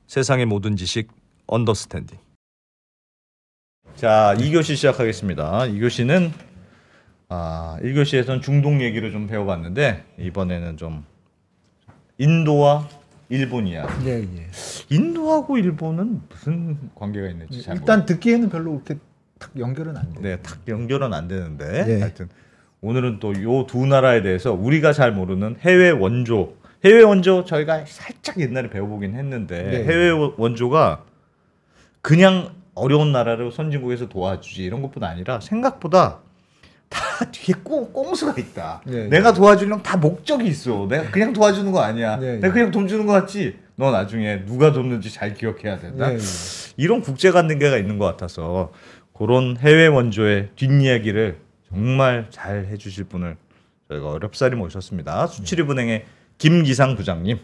세상의 모든 지식 언더스탠딩. 자, 2교시 시작하겠습니다. 2교시는 1교시에서는 중동 얘기를 좀 배워봤는데 이번에는 좀 인도와 일본 이야기. 예. 인도하고 일본은 무슨 관계가 있는지 잘 일단 듣기에는 별로 그렇게 탁 연결은 안 돼요. 네, 탁 연결은 안 되는데 예. 하여튼 오늘은 또 요 두 나라에 대해서 우리가 잘 모르는 해외 원조 저희가 살짝 옛날에 배워보긴 했는데 네. 해외 원조가 그냥 어려운 나라를 선진국에서 도와주지 이런 것보다 아니라 생각보다 다 뒤에 꼼수가 있다. 네. 내가 도와주려면 다 목적이 있어. 내가 그냥 도와주는 거 아니야. 네. 내가 그냥 돈 주는 거 같지. 너 나중에 누가 돕는지 잘 기억해야 된다. 네. 이런 국제 관계가 있는 것 같아서 그런 해외 원조의 뒷이야기를 정말 잘 해주실 분을 저희가 어렵사리 모셨습니다. 수출입은행의 김기상 부장님,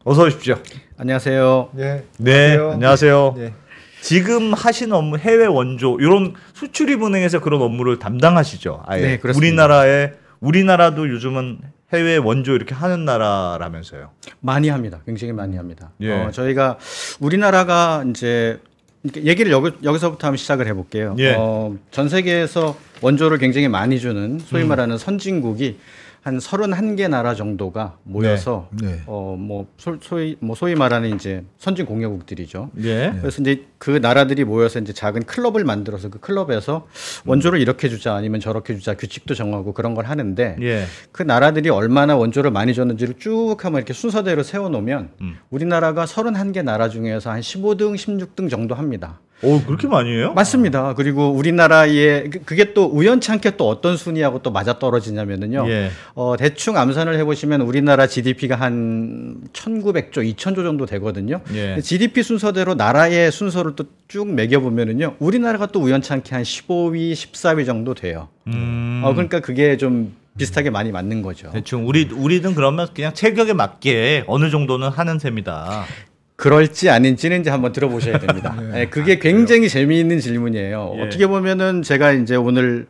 어서 오십시오. 안녕하세요. 네. 네, 안녕하세요. 네. 지금 하신 업무 해외 원조 이런 수출입은행에서 그런 업무를 담당하시죠. 아예 네, 그렇습니다. 우리나라도 요즘은 해외 원조 이렇게 하는 나라라면서요. 많이 합니다. 굉장히 많이 합니다. 예. 저희가 우리나라가 이제 얘기를 여기서부터 한번 시작을 해볼게요. 예. 전 세계에서 원조를 굉장히 많이 주는 소위 말하는 선진국이 한 31개 나라 정도가 모여서 네. 소위 말하는 이제 선진 공여국들이죠. 예. 그래서 이제 그 나라들이 모여서 이제 작은 클럽을 만들어서 그 클럽에서 원조를 이렇게 주자 아니면 저렇게 주자 규칙도 정하고 그런 걸 하는데 예. 그 나라들이 얼마나 원조를 많이 줬는지를 쭉 한번 이렇게 순서대로 세워놓으면 우리나라가 31개 나라 중에서 한 15등, 16등 정도 합니다. 오, 그렇게 많이 해요? 맞습니다. 그리고 우리나라의 그게 또 우연찮게 또 어떤 순위하고 또 맞아 떨어지냐면은요. 예. 대충 암산을 해보시면 우리나라 GDP가 한 1,900조, 2,000조 정도 되거든요. 예. GDP 순서대로 나라의 순서를 또 쭉 매겨보면은요. 우리나라가 또 우연찮게 한 15위, 14위 정도 돼요. 그러니까 그게 좀 비슷하게 많이 맞는 거죠. 대충 우리는 그러면 그냥 체격에 맞게 어느 정도는 하는 셈이다. 그럴지 아닌지는 이제 한번 들어보셔야 됩니다. 네, 그게 굉장히 재미있는 질문이에요. 예. 어떻게 보면은 제가 이제 오늘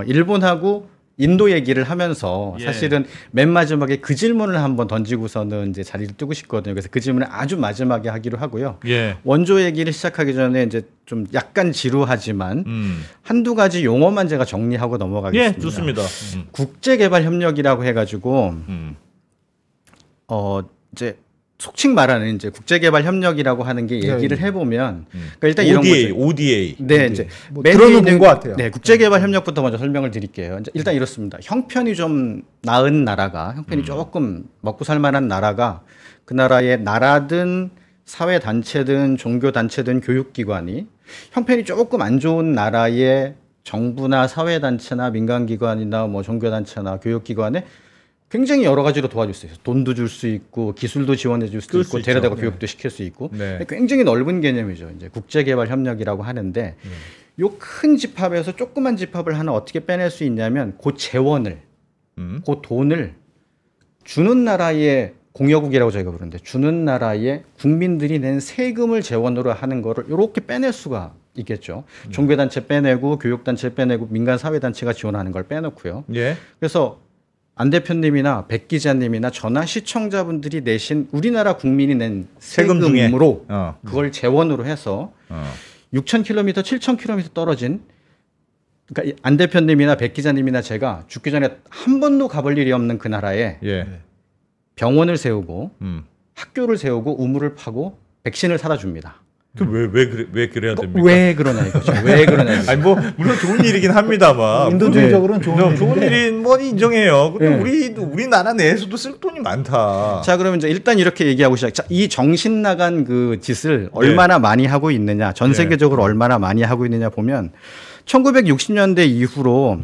일본하고 인도 얘기를 하면서 예. 사실은 맨 마지막에 그 질문을 한번 던지고서는 이제 자리를 뜨고 싶거든요. 그래서 그 질문을 아주 마지막에 하기로 하고요. 예. 원조 얘기를 시작하기 전에 이제 좀 약간 지루하지만 한두 가지 용어만 제가 정리하고 넘어가겠습니다. 예, 좋습니다. 국제개발협력이라고 해가지고 이제 속칭 말하는 이제 국제개발협력이라고 하는 게 얘기를 해보면 그러니까 일단 이런 거죠. ODA. 네, 이제 뭐 들어는 것 같아요. 네, 국제개발협력부터 먼저 설명을 드릴게요. 일단 이렇습니다. 형편이 좀 나은 나라가, 형편이 조금 먹고 살만한 나라가 그 나라의 나라든 사회단체든 종교단체든 교육기관이 형편이 조금 안 좋은 나라의 정부나 사회단체나 민간기관이나 뭐 종교단체나 교육기관에 굉장히 여러 가지로 도와줄 수 있어요. 돈도 줄 수 있고 기술도 지원해 줄 수도 있고 데려다가 교육도 시킬 수 있고 네. 굉장히 넓은 개념이죠. 이제 국제개발협력이라고 하는데 요 큰 집합에서 조그만 집합을 하나 어떻게 빼낼 수 있냐면 그 재원을 그 돈을 주는 나라의 공여국이라고 저희가 부르는데 주는 나라의 국민들이 낸 세금을 재원으로 하는 거를 이렇게 빼낼 수가 있겠죠. 종교단체 빼내고 교육단체 빼내고 민간사회단체가 지원하는 걸 빼놓고요. 예. 그래서 안 대표님이나 백 기자님이나 저나 시청자분들이 내신 우리나라 국민이 낸 세금 세금으로 중에. 그걸 재원으로 해서 6,000km, 7,000km 떨어진 그러니까 안 대표님이나 백 기자님이나 제가 죽기 전에 한 번도 가볼 일이 없는 그 나라에 예. 병원을 세우고 학교를 세우고 우물을 파고 백신을 사다 줍니다. 왜 그래야 됩니까? 왜 그러냐 이거죠. 왜 그러냐 이거죠. 아니 뭐 물론 좋은 일이긴 합니다만 인도주의적으로는 좋은 일인 뭐 인정해요. 근데 네. 우리나라 내에서도 쓸 돈이 많다. 자, 그러면 이제 일단 이렇게 얘기하고 시작. 자, 이 정신 나간 그 짓을 얼마나 많이 하고 있느냐, 전 세계적으로 얼마나 많이 하고 있느냐 보면 1960년대 이후로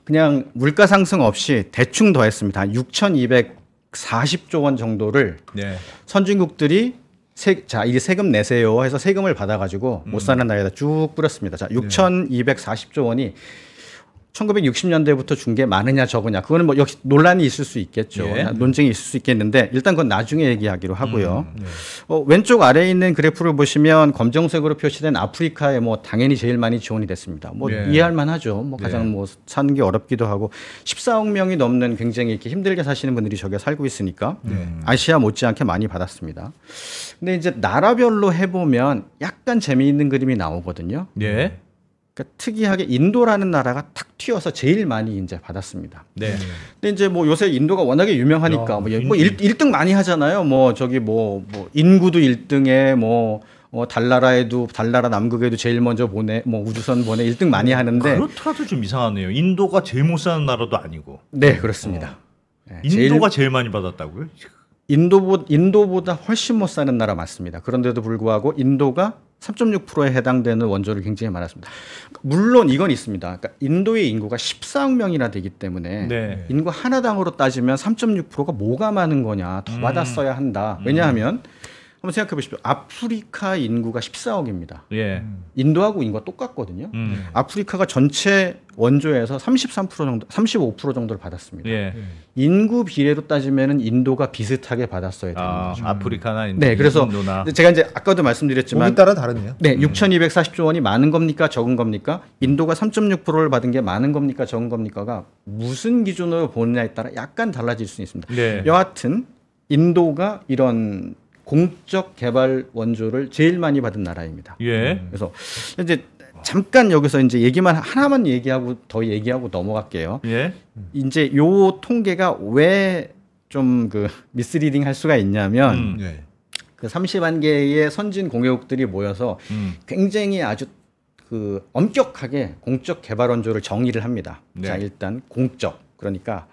그냥 물가 상승 없이 대충 더했습니다. 한 6,240조 원 정도를 네. 선진국들이 자, 이게 세금 내세요 해서 세금을 받아가지고 못 사는 나라에다 쭉 뿌렸습니다. 자, 6,240조 원이 1960년대부터 준 게 많으냐 적으냐 그거는 뭐 역시 논란이 있을 수 있겠죠. 예. 논쟁이 있을 수 있겠는데 일단 그건 나중에 얘기하기로 하고요. 왼쪽 아래에 있는 그래프를 보시면 검정색으로 표시된 아프리카에 뭐 당연히 제일 많이 지원이 됐습니다. 뭐 예. 이해할 만하죠. 뭐 가장 뭐 사는 게 어렵기도 하고 14억 명이 넘는 굉장히 이렇게 힘들게 사시는 분들이 저기에 살고 있으니까 아시아 못지않게 많이 받았습니다. 근데 이제 나라별로 해보면 약간 재미있는 그림이 나오거든요. 예. 그러니까 특이하게 인도라는 나라가 탁 튀어서 제일 많이 이제 받았습니다. 네. 근데 이제 뭐 요새 인도가 워낙에 유명하니까 뭐 1등 많이 하잖아요. 뭐 저기 뭐 인구도 1등에 뭐 달나라에도 달나라 남극에도 제일 먼저 보내 뭐 우주선 보내 1등 많이 하는데 그렇더라도 좀 이상하네요. 인도가 제일 못 사는 나라도 아니고. 네, 그렇습니다. 네, 인도가 제일 많이 받았다고요? 인도보다 훨씬 못 사는 나라 맞습니다. 그런데도 불구하고 인도가 3.6%에 해당되는 원조를 굉장히 많았습니다. 물론 이건 있습니다. 그러니까 인도의 인구가 14억 명이나 되기 때문에 네. 인구 하나당으로 따지면 3.6%가 뭐가 많은 거냐 더 받았어야 한다. 왜냐하면 한번 생각해 보십시오. 아프리카 인구가 14억입니다. 예. 인도하고 인구가 똑같거든요. 아프리카가 전체 원조에서 33% 정도, 35% 정도를 받았습니다. 예. 인구 비례로 따지면은 인도가 비슷하게 받았어야 되는 거죠. 아프리카나 네, 그래서 인도나. 제가 이제 아까도 말씀드렸지만 보기 따라 다르네요. 네, 6,240조 원이 많은 겁니까 적은 겁니까? 인도가 3.6%를 받은 게 많은 겁니까 적은 겁니까가 무슨 기준으로 보느냐에 따라 약간 달라질 수 있습니다. 네. 여하튼 인도가 이런 공적 개발 원조를 제일 많이 받은 나라입니다. 예. 그래서 이제 잠깐 여기서 이제 얘기만 하나만 얘기하고 더 얘기하고 넘어갈게요. 예. 이제 요 통계가 왜 좀 그 미스리딩 할 수가 있냐면 네. 그 30만 개의 선진 공회국들이 모여서 굉장히 아주 그 엄격하게 공적 개발 원조를 정의를 합니다. 네. 자, 일단 공적 그러니까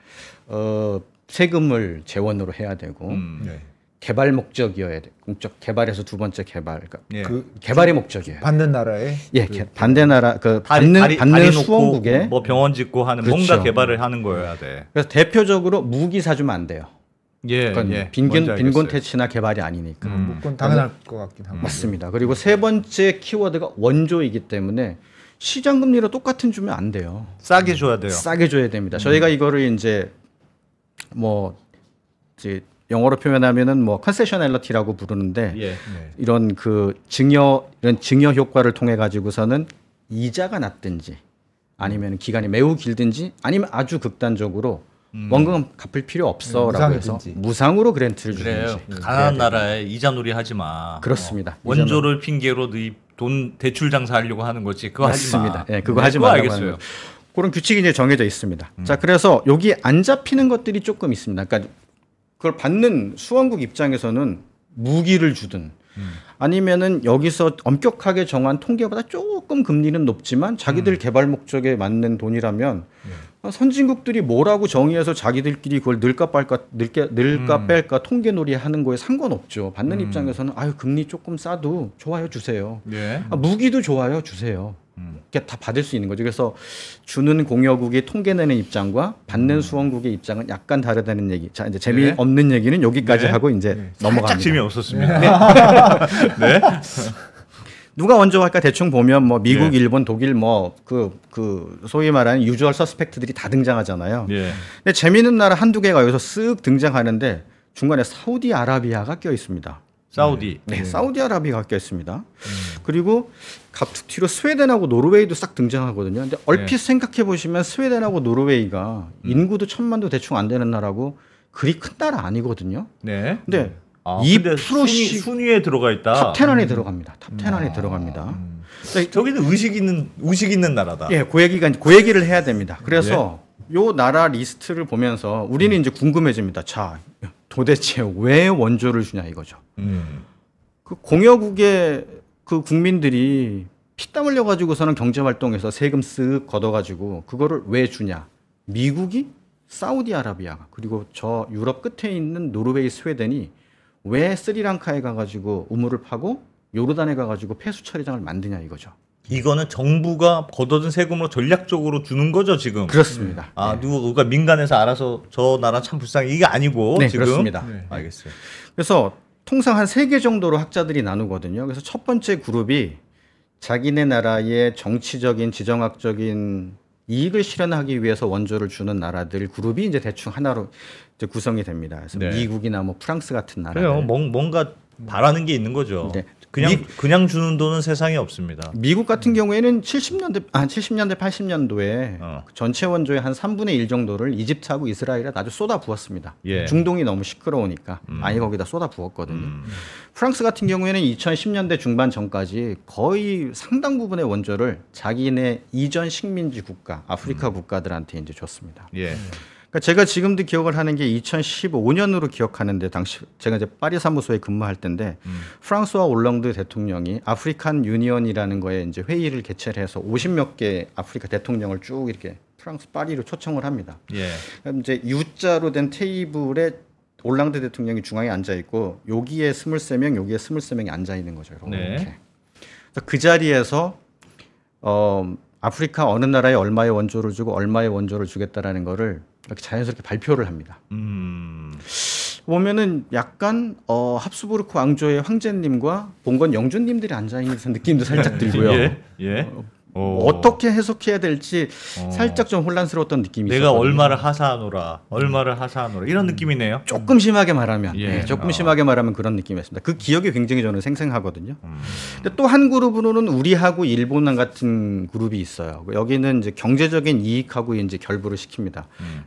세금을 재원으로 해야 되고 네. 개발 목적이어야 돼. 공적 개발에서 두 번째 개발. 그러니까 예. 그 개발의 목적이에요. 받는 나라에 예, 반대 나라 그 받는 수원국에 뭐 병원 짓고 하는 그렇죠. 뭔가 개발을 하는 거여야 돼. 그래서 대표적으로 무기 사주면 안 돼요. 예. 그건 예. 빈곤 뭔지 알겠어요. 퇴치나 개발이 아니니까. 그건 당연할 것 같긴 합니다. 맞습니다. 그리고 세 번째 키워드가 원조이기 때문에 시장 금리로 똑같은 주면 안 돼요. 싸게 줘야 돼요. 싸게 줘야 됩니다. 저희가 이거를 이제 뭐 이제 영어로 표현하면은 뭐 컨세셔널리티라고 부르는데 예. 이런 이런 증여 효과를 통해 가지고서는 이자가 낮든지 아니면 기간이 매우 길든지 아니면 아주 극단적으로 원금 갚을 필요 없어라고 해서 무상이든지. 무상으로 그랜트를 그래요. 주든지 가난한 나라에 이자놀이 하지 마. 그렇습니다. 원조를 핑계로 너희 돈 대출 장사하려고 하는 거지. 그거 하지 마. 맞습니다. 예, 그거 하지 말라고 하는 거. 그런 규칙이 이제 정해져 있습니다. 자, 그래서 여기 안 잡히는 것들이 조금 있습니다. 그러니까 그걸 받는 수원국 입장에서는 무기를 주든 아니면은 여기서 엄격하게 정한 통계보다 조금 금리는 높지만 자기들 개발 목적에 맞는 돈이라면 선진국들이 뭐라고 정의해서 자기들끼리 그걸 늘까 뺄까 통계놀이 하는 거에 상관없죠. 받는 입장에서는 아유 금리 조금 싸도 좋아요 주세요. 예. 무기도 좋아요 주세요. 이렇게 다 받을 수 있는 거죠. 그래서 주는 공여국이 통계내는 입장과 받는 수원국의 입장은 약간 다르다는 얘기. 자 이제 재미없는 얘기는 여기까지 네. 하고 이제 넘어갑니다. 살짝 재미없었습니다. 네. 누가 먼저 할까 대충 보면 뭐 미국, 일본, 독일 뭐 그 소위 말하는 유주얼 서스펙트들이 다 등장하잖아요. 예. 근데 재미있는 나라 한두 개가 여기서 쓱 등장하는데 중간에 사우디아라비아가 껴 있습니다. 사우디. 네, 사우디아라비아가 껴 있습니다. 그리고 갑툭 튀로 스웨덴하고 노르웨이도 싹 등장하거든요. 근데 얼핏 생각해 보시면 스웨덴하고 노르웨이가 인구도 1,000만도 대충 안 되는 나라고 그리 큰 나라 아니거든요. 네. 근데 근데 2%씩 순위에 들어가 있다. 탑10 안에 들어갑니다. 탑10 안에 들어갑니다. 저기는 의식 있는 나라다. 예, 그 얘기를 해야 됩니다. 그래서 요 나라 리스트를 보면서 우리는 이제 궁금해집니다. 자, 도대체 왜 원조를 주냐 이거죠. 그 공여국의 그 국민들이 피땀 흘려 가지고서는 경제 활동에서 세금 쓱 걷어 가지고 그거를 왜 주냐? 미국이 사우디아라비아가 그리고 저 유럽 끝에 있는 노르웨이, 스웨덴이 왜 스리랑카에 가가지고 우물을 파고 요르단에 가가지고 폐수 처리장을 만드냐 이거죠. 이거는 정부가 걷어든 세금으로 전략적으로 주는 거죠 지금. 그렇습니다. 누가 민간에서 알아서 저 나라 참 불쌍해 이게 아니고 네, 지금. 그렇습니다. 알겠어요. 그래서 통상 한 3개 정도로 학자들이 나누거든요. 그래서 첫 번째 그룹이 자기네 나라의 정치적인 지정학적인 이익을 실현하기 위해서 원조를 주는 나라들 그룹이 이제 대충 하나로 이제 구성이 됩니다. 그래서 네. 미국이나 뭐 프랑스 같은 나라들. 그래요. 뭔가 바라는 게 있는 거죠. 네. 그냥 주는 돈은 세상에 없습니다. 미국 같은 경우에는 70년대 80년도에 전체 원조의 한 3분의 1 정도를 이집트하고 이스라엘에 아주 쏟아 부었습니다. 예. 중동이 너무 시끄러우니까 아예 거기다 쏟아 부었거든요. 프랑스 같은 경우에는 2010년대 중반 전까지 거의 상당 부분의 원조를 자기네 이전 식민지 국가, 아프리카 국가들한테 이제 줬습니다. 예. 그러니까 제가 지금도 기억을 하는 게 2015년으로 기억하는데 당시 제가 이제 파리 사무소에 근무할 때인데 프랑스와 올랑드 대통령이 아프리칸 유니언이라는 거에 이제 회의를 개최를 해서 50몇 개 아프리카 대통령을 쭉 이렇게 프랑스 파리로 초청을 합니다. 예. 그럼 이제 U자로 된 테이블에 올랑드 대통령이 중앙에 앉아 있고 여기에 23명, 여기에 23명이 앉아 있는 거죠. 이렇게. 네. 그래서 그 자리에서 아프리카 어느 나라에 얼마의 원조를 주고 얼마의 원조를 주겠다라는 거를 이렇게 자연스럽게 발표를 합니다. 보면은 약간 합스부르크 왕조의 황제님과 봉건 영주님들이 앉아 있는 느낌도 살짝 들고요. 예. 예. 어떻게 해석해야 될지 살짝 좀 혼란스러웠던 느낌이 내가 있었거든요. 얼마를 하사하노라 이런 느낌이네요. 조금 심하게 말하면 예. 조금 심하게 말하면 그런 느낌이었습니다. 그 기억이 굉장히 저는 생생하거든요. 근데 또 한 그룹으로는 우리하고 일본 같은 그룹이 있어요. 여기는 이제 경제적인 이익하고 이제 결부를 시킵니다.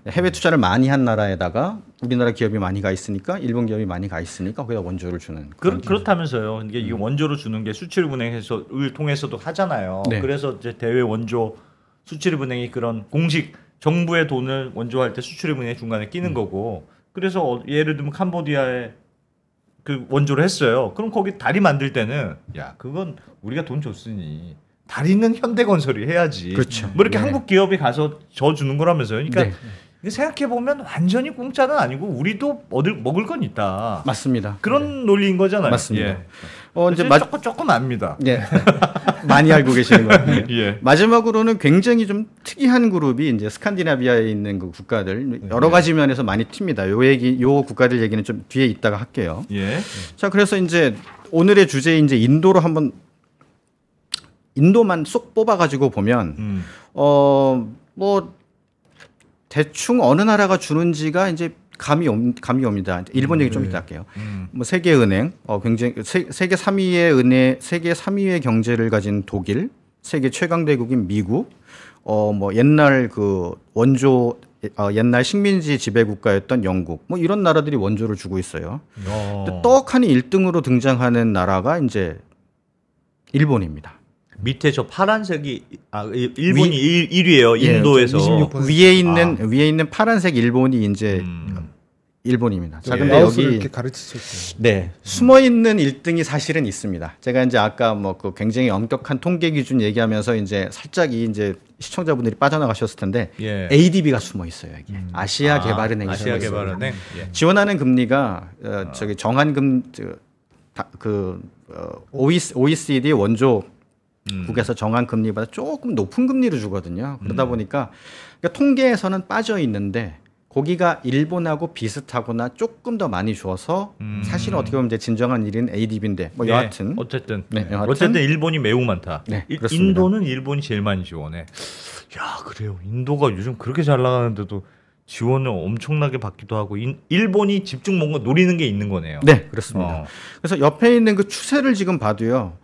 해외 투자를 많이 한 나라에다가 우리나라 기업이 많이 가 있으니까 일본 기업이 많이 가 있으니까 거기다 원조를 주는. 그렇다면서요. 이게 원조를 주는 게 수출은행을 통해서도 하잖아요. 네. 그래서 이제 대외 원조 수출은행이 그런 공식 정부의 돈을 원조할 때 수출은행이 중간에 끼는 거고. 그래서 예를 들면 캄보디아에 그 원조를 했어요. 그럼 거기 다리 만들 때는 야 그건 우리가 돈 줬으니 다리는 현대건설이 해야지. 그렇죠. 뭐 이렇게 네. 한국 기업이 가서 저 주는 거라면서요. 그러니까 네. 생각해 보면 완전히 공짜는 아니고 우리도 먹을 건 있다. 맞습니다. 그런 논리인 거잖아요. 맞습니다. 예. 이제 조금 압니다. 예. 많이 알고 계시는 것 같아요. 예. 마지막으로는 굉장히 좀 특이한 그룹이 이제 스칸디나비아에 있는 그 국가들 여러 가지 면에서 많이 튑니다. 요 국가들 얘기는 좀 뒤에 이따가 할게요. 예. 자, 그래서 이제 오늘의 주제 이제 인도로 한번 인도만 쏙 뽑아가지고 보면 뭐 대충 어느 나라가 주는지가 이제 감이 옵니다. 일본 얘기 좀 이따 할게요. 뭐 세계은행, 굉장히 세계 3위의 세계 3위의 경제를 가진 독일, 세계 최강 대국인 미국, 뭐 옛날 그 원조 옛날 식민지 지배 국가였던 영국, 뭐 이런 나라들이 원조를 주고 있어요. 근데 떡하니 1등으로 등장하는 나라가 이제 일본입니다. 밑에 저 파란색이 일본이 1위예요. 인도에서. 26%. 위에 있는 파란색 일본이 이제 일본입니다. 자, 근데 마우스를 여기 이렇게 가르치셨어요. 네, 숨어 있는 1등이 사실은 있습니다. 제가 이제 아까 뭐 그 굉장히 엄격한 통계 기준 얘기하면서 이제 살짝 이제 시청자분들이 빠져나가셨을 텐데 예. ADB가 숨어 있어요. 여기 아시아 개발은행이 아시아 숨어 있어요. 개발은행. 예. 지원하는 금리가 저기 정한 OECD 원조 국에서 정한 금리보다 조금 높은 금리를 주거든요. 그러다 보니까 그러니까 통계에서는 빠져 있는데 거기가 일본하고 비슷하거나 조금 더 많이 줘서 사실은 어떻게 보면 이제 진정한 일인 ADB인데 뭐 여하튼 어쨌든 여하튼 어쨌든 일본이 매우 많다. 네, 그렇습니다. 인도는 일본이 제일 많이 지원해. 야 그래요. 인도가 요즘 그렇게 잘 나가는데도 지원을 엄청나게 받기도 하고 일본이 집중 뭔가 노리는 게 있는 거네요. 네, 그렇습니다. 그래서 옆에 있는 그 추세를 지금 봐도요.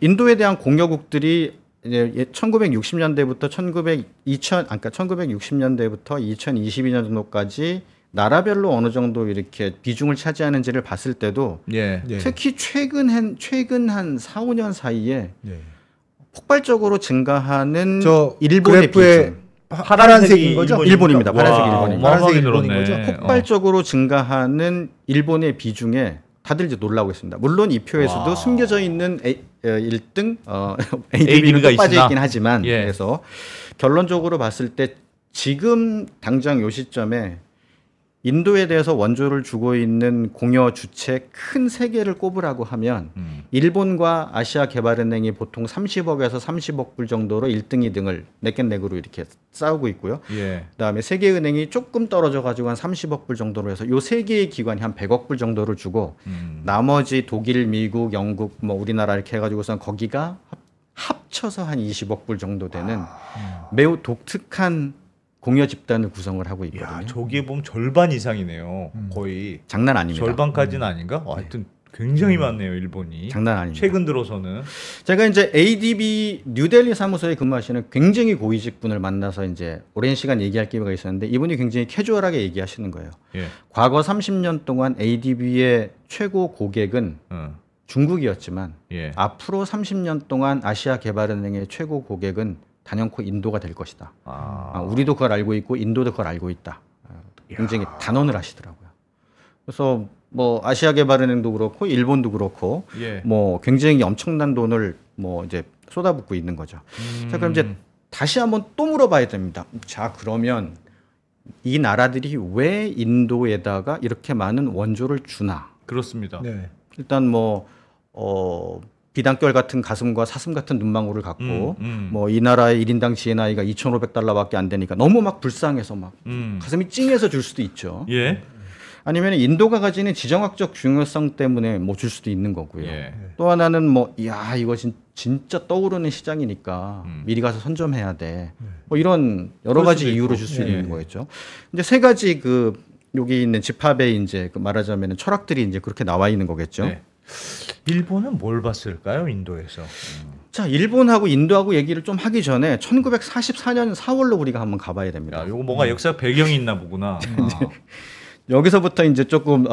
인도에 대한 공여국들이 이제 1960년대부터 1960년대부터 2022년 정도까지 나라별로 어느 정도 이렇게 비중을 차지하는지를 봤을 때도 예. 예. 특히 최근 한 4, 5년 사이에 예. 폭발적으로 증가하는 저 일본의 그래프에 비중. 파란색인 거죠? 일본입니다. 파란색 일본입니다. 파란색 어마어마하게 일본인 늘었네. 거죠? 폭발적으로 증가하는 일본의 비중에 다들 이제 놀라고 있습니다. 물론 이 표에서도 와. 숨겨져 있는 1등 ADB가 ADB가 또 빠져 있으나. 있긴 하지만 예. 그래서 결론적으로 봤을 때 지금 당장 요 시점에 인도에 대해서 원조를 주고 있는 공여 주체 큰 세 개를 꼽으라고 하면 일본과 아시아 개발은행이 보통 30억에서 30억 불 정도로 1등, 2등을 내겐내그로 이렇게 싸우고 있고요. 예. 그다음에 세계은행이 조금 떨어져 가지고 한 30억 불 정도로 해서 요 세 개의 기관이 한 100억 불 정도를 주고 나머지 독일, 미국, 영국, 뭐 우리나라 이렇게 해 가지고선 거기가 합쳐서 한 20억 불 정도 되는 매우 독특한 공여 집단을 구성을 하고 있거든요. 야, 저기에 보면 절반 이상이네요. 거의 장난 아닙니다. 절반까지는 아닌가? 하여튼 굉장히 많네요, 일본이. 장난 아닙니다. 최근 들어서는 제가 이제 ADB 뉴델리 사무소에 근무하시는 굉장히 고위직 분을 만나서 이제 오랜 시간 얘기할 기회가 있었는데 이분이 굉장히 캐주얼하게 얘기하시는 거예요. 예. 과거 30년 동안 ADB의 최고 고객은 중국이었지만 예. 앞으로 30년 동안 아시아개발은행의 최고 고객은 단연코 인도가 될 것이다. 우리도 그걸 알고 있고 인도도 그걸 알고 있다. 굉장히 단언을 하시더라고요. 그래서 뭐 아시아개발은행도 그렇고 일본도 그렇고 예. 뭐 굉장히 엄청난 돈을 뭐 이제 쏟아붓고 있는 거죠. 자, 그럼 이제 다시 한번 또 물어봐야 됩니다. 자, 그러면 이 나라들이 왜 인도에다가 이렇게 많은 원조를 주나? 그렇습니다. 네. 일단 뭐 비단결 같은 가슴과 사슴 같은 눈망울을 갖고 뭐 이 나라의 1인당 GNI가 2,500달러밖에 안 되니까 너무 막 불쌍해서 막 가슴이 찡해서 줄 수도 있죠. 예. 아니면 인도가 가지는 지정학적 중요성 때문에 뭐 줄 수도 있는 거고요. 예. 또 하나는 뭐 이야 이거 진짜 떠오르는 시장이니까 미리 가서 선점해야 돼. 뭐 이런 여러 가지 이유로 줄 수 있는 거겠죠. 이제 세 가지 그 여기 있는 집합에 이제 그 말하자면 철학들이 이제 그렇게 나와 있는 거겠죠. 네. 일본은 뭘 봤을까요, 인도에서? 자, 일본하고 인도하고 얘기를 좀 하기 전에 1944년 4월로 우리가 한번 가봐야 됩니다. 야, 요거 뭔가 역사 배경이 있나 보구나. 여기서부터 이제 조금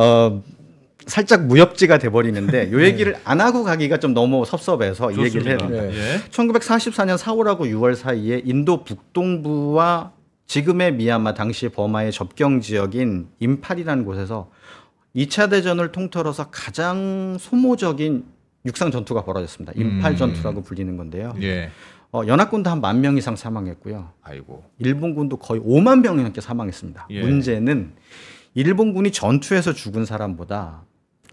살짝 무협지가 돼버리는데 요 얘기를 안 하고 가기가 좀 너무 섭섭해서 이 얘기를 해야 됩니다. 예. 1944년 4월하고 6월 사이에 인도 북동부와 지금의 미얀마 당시 버마의 접경 지역인 임팔이라는 곳에서 2차 대전을 통틀어서 가장 소모적인 육상 전투가 벌어졌습니다. 임팔 전투라고 불리는 건데요. 예. 연합군도 한 10,000명 이상 사망했고요. 아이고. 일본군도 거의 5만 명이 넘게 사망했습니다. 예. 문제는 일본군이 전투에서 죽은 사람보다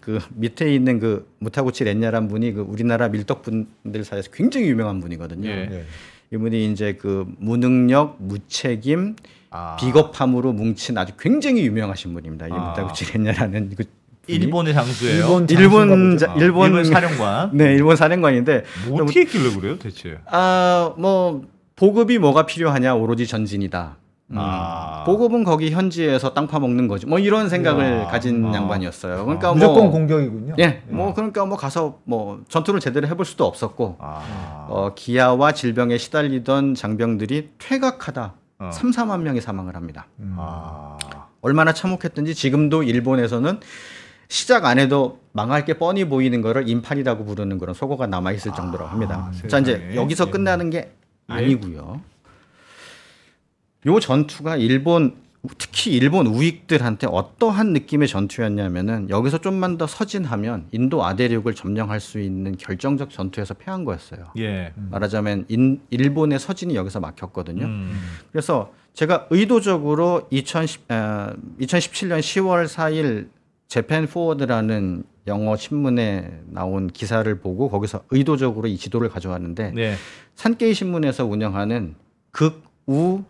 그 밑에 있는 그 무타구치 렌야란 분이 그 우리나라 밀떡분들 사이에서 굉장히 유명한 분이거든요. 예. 이분이 이제 그 무능력, 무책임, 비겁함으로 뭉친 아주 굉장히 유명하신 분입니다. 이 무타구치 렌야라는 그 일본의 장수예요. 일본 사령관. 네, 일본 사령관인데 뭐 어떻게 했길래 그래요, 대체? 뭐 보급이 뭐가 필요하냐 오로지 전진이다. 보급은 거기 현지에서 땅 파먹는 거죠. 뭐 이런 생각을 가진 양반이었어요. 그러니까 무조건 공격이군요. 예, 뭐 그러니까 뭐 가서 뭐 전투를 제대로 해볼 수도 없었고 기아와 질병에 시달리던 장병들이 퇴각하다 3, 4만 명이 사망을 합니다. 얼마나 참혹했든지 지금도 일본에서는 시작 안 해도 망할 게 뻔히 보이는 거를 임팔이라고 부르는 그런 속어가 남아 있을 정도라고 합니다. 자, 이제 여기서 끝나는 게 아니고요. 요 전투가 특히 일본 우익들한테 어떠한 느낌의 전투였냐면은 여기서 좀만 더 서진하면 인도 아대륙을 점령할 수 있는 결정적 전투에서 패한 거였어요. 예. 말하자면 일본의 서진이 여기서 막혔거든요. 그래서 제가 의도적으로 2017년 10월 4일 재팬 포워드라는 영어 신문에 나온 기사를 보고 거기서 의도적으로 이 지도를 가져왔는데 네. 산케이 신문에서 운영하는 극우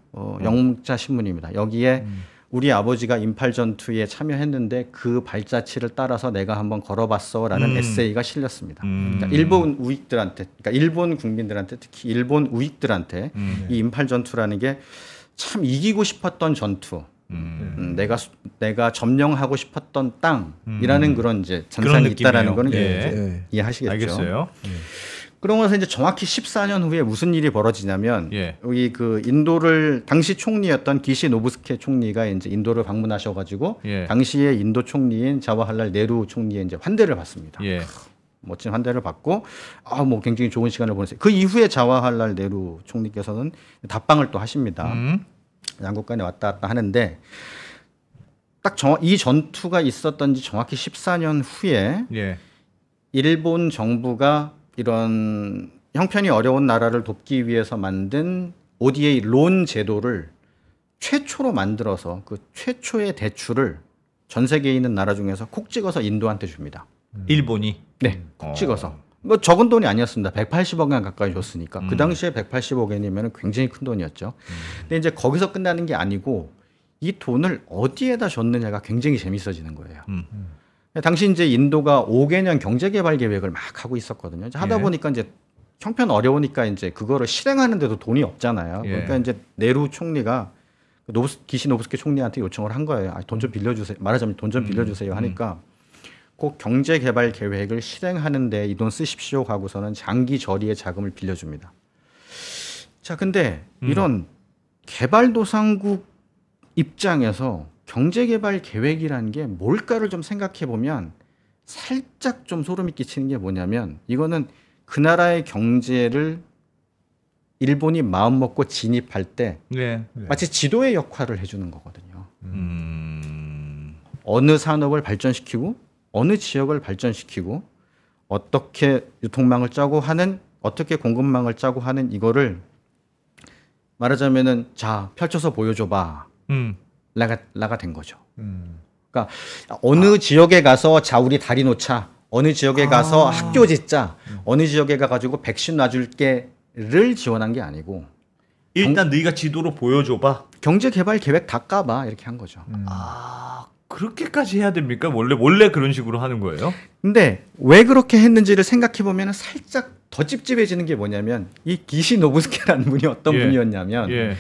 영문자 신문입니다. 여기에 우리 아버지가 임팔 전투에 참여했는데 그 발자취를 따라서 내가 한번 걸어봤어라는 에세이가 실렸습니다. 그러니까 일본 우익들한테, 그러니까 일본 국민들한테 특히 일본 우익들한테 이 임팔 전투라는 게 참 이기고 싶었던 전투. 내가 점령하고 싶었던 땅이라는 그런 이제 전상이 있다라는 거는 이해하시겠죠. 알겠어요. 그러면서 이제 정확히 14년 후에 무슨 일이 벌어지냐면 여기 그 인도를 당시 총리였던 기시 노부스케 총리가 이제 인도를 방문하셔가지고 당시에 인도 총리인 자와할랄 네루 총리의 이제 환대를 받습니다. 멋진 환대를 받고 뭐 굉장히 좋은 시간을 보냈어요. 그 이후에 자와할랄 네루 총리께서는 답방을 또 하십니다. 양국 간에 왔다 갔다 하는데 딱 이 전투가 있었던 지 정확히 14년 후에 일본 정부가 이런 형편이 어려운 나라를 돕기 위해서 만든 ODA 론 제도를 최초로 만들어서 그 최초의 대출을 전 세계에 있는 나라 중에서 콕 찍어서 인도한테 줍니다. 일본이? 네, 콕 찍어서. 뭐 적은 돈이 아니었습니다. 180억 엔 가까이 줬으니까. 그 당시에 180억 엔이면 굉장히 큰 돈이었죠. 근데 이제 거기서 끝나는 게 아니고 이 돈을 어디에다 줬느냐가 굉장히 재밌어지는 거예요. 당시 이제 인도가 5개년 경제개발 계획을 막 하고 있었거든요. 하다 보니까 이제 형편 어려우니까 이제 그거를 실행하는데도 돈이 없잖아요. 예. 그러니까 이제 네루 총리가 기시노부스키 총리한테 요청을 한 거예요. 돈 좀 빌려주세요. 말하자면 돈 좀 빌려주세요 하니까 꼭 경제 개발 계획을 실행하는데 이 돈 쓰십시오 하고서는 장기 저리의 자금을 빌려줍니다. 자, 근데 이런 개발도상국 입장에서 경제 개발 계획이라는 게 뭘까를 좀 생각해 보면 살짝 좀 소름이 끼치는 게 뭐냐면 이거는 그 나라의 경제를 일본이 마음 먹고 진입할 때 네. 마치 지도의 역할을 해주는 거거든요. 어느 산업을 발전시키고 어느 지역을 발전시키고 어떻게 유통망을 짜고 하는 어떻게 공급망을 짜고 하는 이거를 말하자면은 자 펼쳐서 보여줘봐 라가 된 거죠. 그러니까 어느 지역에 가서 자 우리 다리 놓자 어느 지역에 가서 학교 짓자 어느 지역에 가가지고 백신 놔줄게를 지원한 게 아니고 일단 너희가 지도로 보여줘봐. 경제 개발 계획 다 까봐 이렇게 한 거죠. 아 그렇게까지 해야 됩니까? 원래 그런 식으로 하는 거예요? 근데 왜 그렇게 했는지를 생각해 보면 살짝 더 찝찝해지는 게 뭐냐면 이 기시노부스케라는 분이 어떤 예. 분이었냐면 예.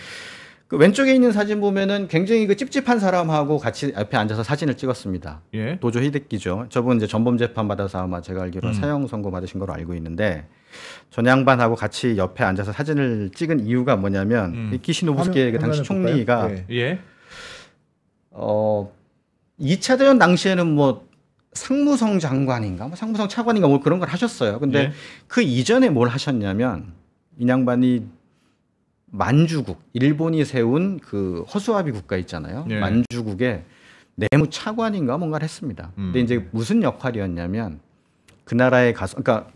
그 왼쪽에 있는 사진 보면은 굉장히 그 찝찝한 사람하고 같이 옆에 앉아서 사진을 찍었습니다. 예. 도조 히데키죠. 저분 이제 전범 재판 받아서 아마 제가 알기로는 사형 선고 받으신 걸로 알고 있는데 전 양반하고 같이 옆에 앉아서 사진을 찍은 이유가 뭐냐면 이 기시노부스케 그 당시 화면을 총리가 볼까요? 예. 예. 2차 대전 당시에는 뭐 상무성 장관인가, 뭐 상무성 차관인가 뭐 그런 걸 하셨어요. 근데 예. 그 이전에 뭘 하셨냐면 이 양반이 만주국, 일본이 세운 그 허수아비 국가 있잖아요. 예. 만주국의 내무 차관인가 뭔가를 했습니다. 근데 이제 무슨 역할이었냐면 그 나라에 가서, 그러니까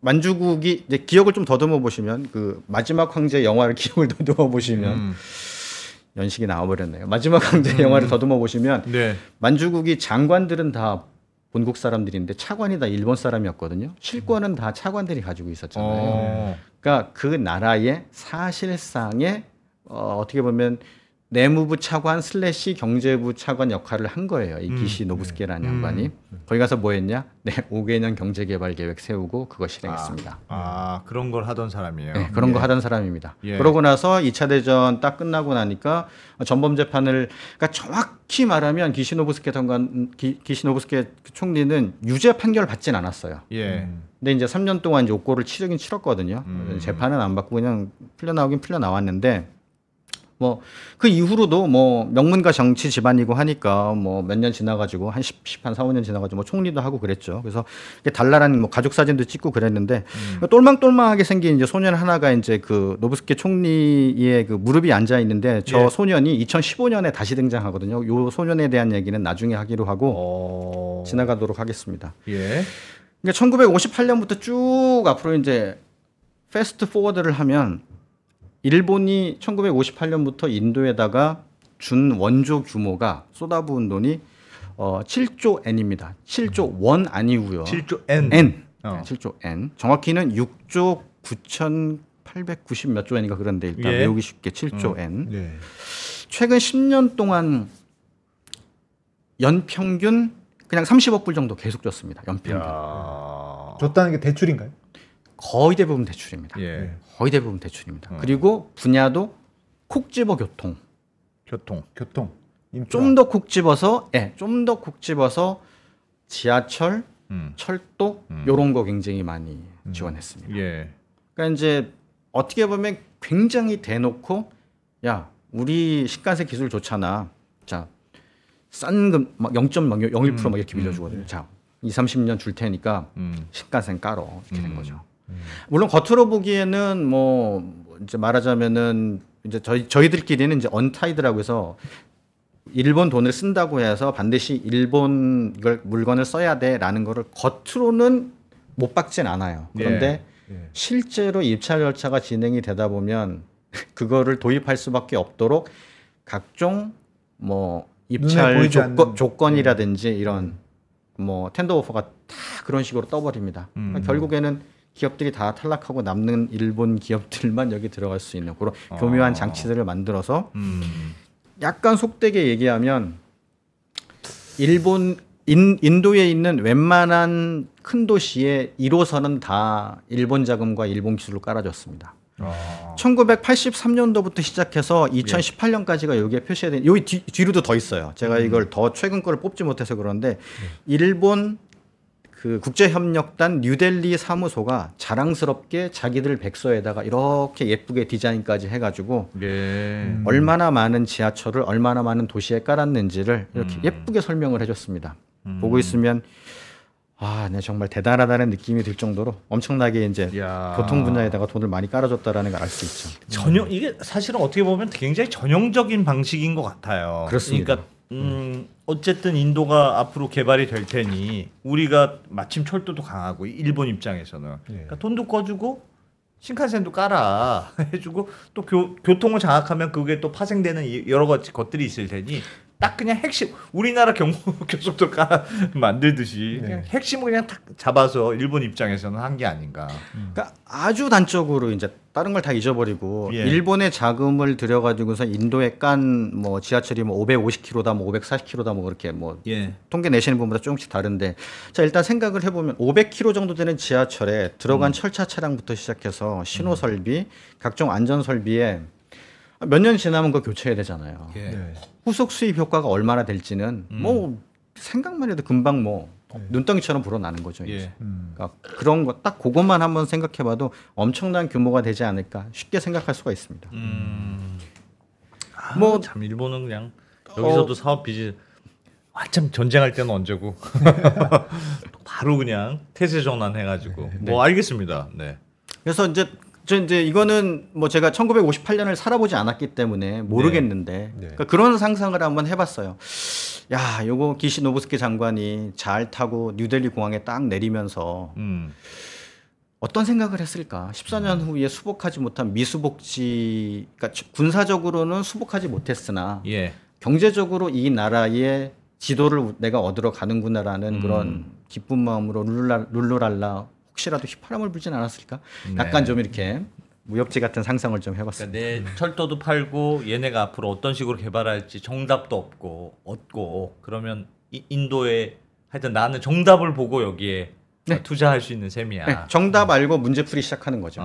만주국이 이제 기억을 좀 더듬어 보시면 그 마지막 황제 영화를 기억을 더듬어 보시면 연식이 나와버렸네요. 마지막 황제 영화를 더듬어 보시면 네. 만주국이 장관들은 다 본국 사람들인데 차관이 다 일본 사람이었거든요. 실권은 다 차관들이 가지고 있었잖아요. 그러니까 그 나라의 사실상의 어떻게 보면 내무부 차관 슬래시 경제부 차관 역할을 한 거예요. 이 기시 노부스케라는 양반이. 거기 가서 뭐 했냐? 네, 5개년 경제개발 계획 세우고 그거 실행했습니다. 아 그런 걸 하던 사람이에요. 네, 그런 거 하던 사람입니다. 예. 그러고 나서 2차 대전 딱 끝나고 나니까 전범 재판을 그러니까 정확히 말하면 기시노부스케 총리는 유죄 판결 받진 않았어요. 예. 근데 이제 3년 동안 이제 옥고를 치르긴 치렀거든요. 재판은 안 받고 그냥 풀려나오긴 풀려나왔는데 뭐 그 이후로도 뭐 명문가 정치 집안이고 하니까 뭐 몇 년 지나가지고 한 4, 5년 지나가지고 뭐 총리도 하고 그랬죠. 그래서 이게 달랄한 뭐 가족 사진도 찍고 그랬는데 똘망똘망하게 생긴 이제 소년 하나가 이제 그 노부스케 총리의 그 무릎이 앉아 있는데 저 예. 소년이 2015년에 다시 등장하거든요. 요 소년에 대한 얘기는 나중에 하기로 하고 지나가도록 하겠습니다. 예. 그러니까 1958년부터 쭉 앞으로 이제 패스트 포워드를 하면 일본이 1958년부터 인도에다가 준 원조 규모가 쏟아부은 돈이 7조 엔입니다. 7조 원 아니고요. 7조 N. 네, 어. 7조 엔. 정확히는 6조 9,890 몇 조 엔인가 그런데 일단 예. 외우기 쉽게 7조 엔. 네. 최근 10년 동안 연평균 그냥 30억 불 정도 계속 줬습니다. 연평균. 야. 줬다는 게 대출인가요? 거의 대부분 대출입니다. 예. 거의 대부분 대출입니다. 그리고 분야도 콕 집어 교통. 교통. 인프라. 좀 더 콕 집어서, 좀 더 콕 집어서 지하철, 철도 요런 거 굉장히 많이 지원했습니다. 예. 그러니까 이제 어떻게 보면 굉장히 대놓고 야, 우리 신간세 기술 좋잖아. 자, 싼 금 막 0.01% 막 이렇게 빌려주거든요. 자, 20-30년 줄 테니까 신간세 깔어 이렇게 된 거죠. 물론 겉으로 보기에는 뭐 이제 말하자면은 이제 저희들끼리는 이제 언타이드라고 해서 일본 돈을 쓴다고 해서 반드시 일본 이걸 물건을 써야 돼라는 거를 겉으로는 못 박진 않아요. 그런데 예. 실제로 입찰 절차가 진행이 되다 보면 그거를 도입할 수밖에 없도록 각종 뭐 입찰 보이지 않는- 조건이라든지 이런 뭐 텐더 오퍼가 다 그런 식으로 떠버립니다. 그러니까 결국에는 기업들이 다 탈락하고 남는 일본 기업들만 여기 들어갈 수 있는 그런 교묘한 장치들을 만들어서 약간 속되게 얘기하면 일본 인도에 있는 웬만한 큰 도시의 1호선은 다 일본 자금과 일본 기술로 깔아줬습니다. 1983년도부터 시작해서 2018년까지가 여기에 표시된 여기 뒤로도 더 있어요. 제가 이걸 더 최근 거를 뽑지 못해서 그런데 일본 그 국제협력단 뉴델리 사무소가 자랑스럽게 자기들 백서에다가 이렇게 예쁘게 디자인까지 해가지고 얼마나 많은 지하철을 얼마나 많은 도시에 깔았는지를 이렇게 예쁘게 설명을 해줬습니다. 보고 있으면 네, 정말 대단하다는 느낌이 들 정도로 엄청나게 이제 교통 분야에다가 돈을 많이 깔아줬다라는 걸 알 수 있죠. 이게 사실은 어떻게 보면 굉장히 전형적인 방식인 것 같아요. 그렇습니다. 그러니까 어쨌든 인도가 앞으로 개발이 될 테니 우리가 마침 철도도 강하고 일본 입장에서는 그러니까 돈도 꺼주고 신칸센도 깔아 해주고 또 교통을 장악하면 그게 또 파생되는 여러 가지 것들이 있을 테니 딱 그냥 핵심 우리나라 고속도로 만들듯이 그냥 핵심을 그냥 탁 잡아서 일본 입장에서는 한 게 아닌가. 그러니까 아주 단적으로 이제 다른 걸 다 잊어버리고 일본의 자금을 들여가지고서 인도에 깐 뭐 지하철이 뭐 550km다, 뭐 540km다, 뭐 그렇게 뭐 통계 내시는 분보다 조금씩 다른데 자 일단 생각을 해보면 500km 정도 되는 지하철에 들어간 철차 차량부터 시작해서 신호 설비, 각종 안전 설비에 몇 년 지나면 그거 교체해야 되잖아요. 후속 수입 효과가 얼마나 될지는 뭐 생각만 해도 금방 뭐 눈덩이처럼 불어나는 거죠. 그러니까 그런 거 딱 그것만 한번 생각해봐도 엄청난 규모가 되지 않을까 쉽게 생각할 수가 있습니다. 뭐 참 일본은 그냥 여기서도 사업 비즈 한참 전쟁할 때는 언제고 바로 그냥 태세 전환해가지고 뭐 알겠습니다. 네. 그래서 이제 이거는 뭐 제가 1958년을 살아보지 않았기 때문에 모르겠는데 그러니까 그런 상상을 한번 해봤어요. 야, 요거 기시 노부스키 장관이 잘 타고 뉴델리 공항에 딱 내리면서 어떤 생각을 했을까? 14년 후에 수복하지 못한 미수복지, 그러니까 군사적으로는 수복하지 못했으나 경제적으로 이 나라의 지도를 내가 얻으러 가는구나라는 그런 기쁜 마음으로 룰루랄라 혹시라도 휘파람을 불진 않았을까? 약간 좀 이렇게 무협지 같은 상상을 좀 해봤습니다. 그러니까 내 철도도 팔고 얘네가 앞으로 어떤 식으로 개발할지 정답도 없고 그러면 인도에 하여튼 나는 정답을 보고 여기에 투자할 수 있는 셈이야. 네, 정답 알고 문제풀이 시작하는 거죠.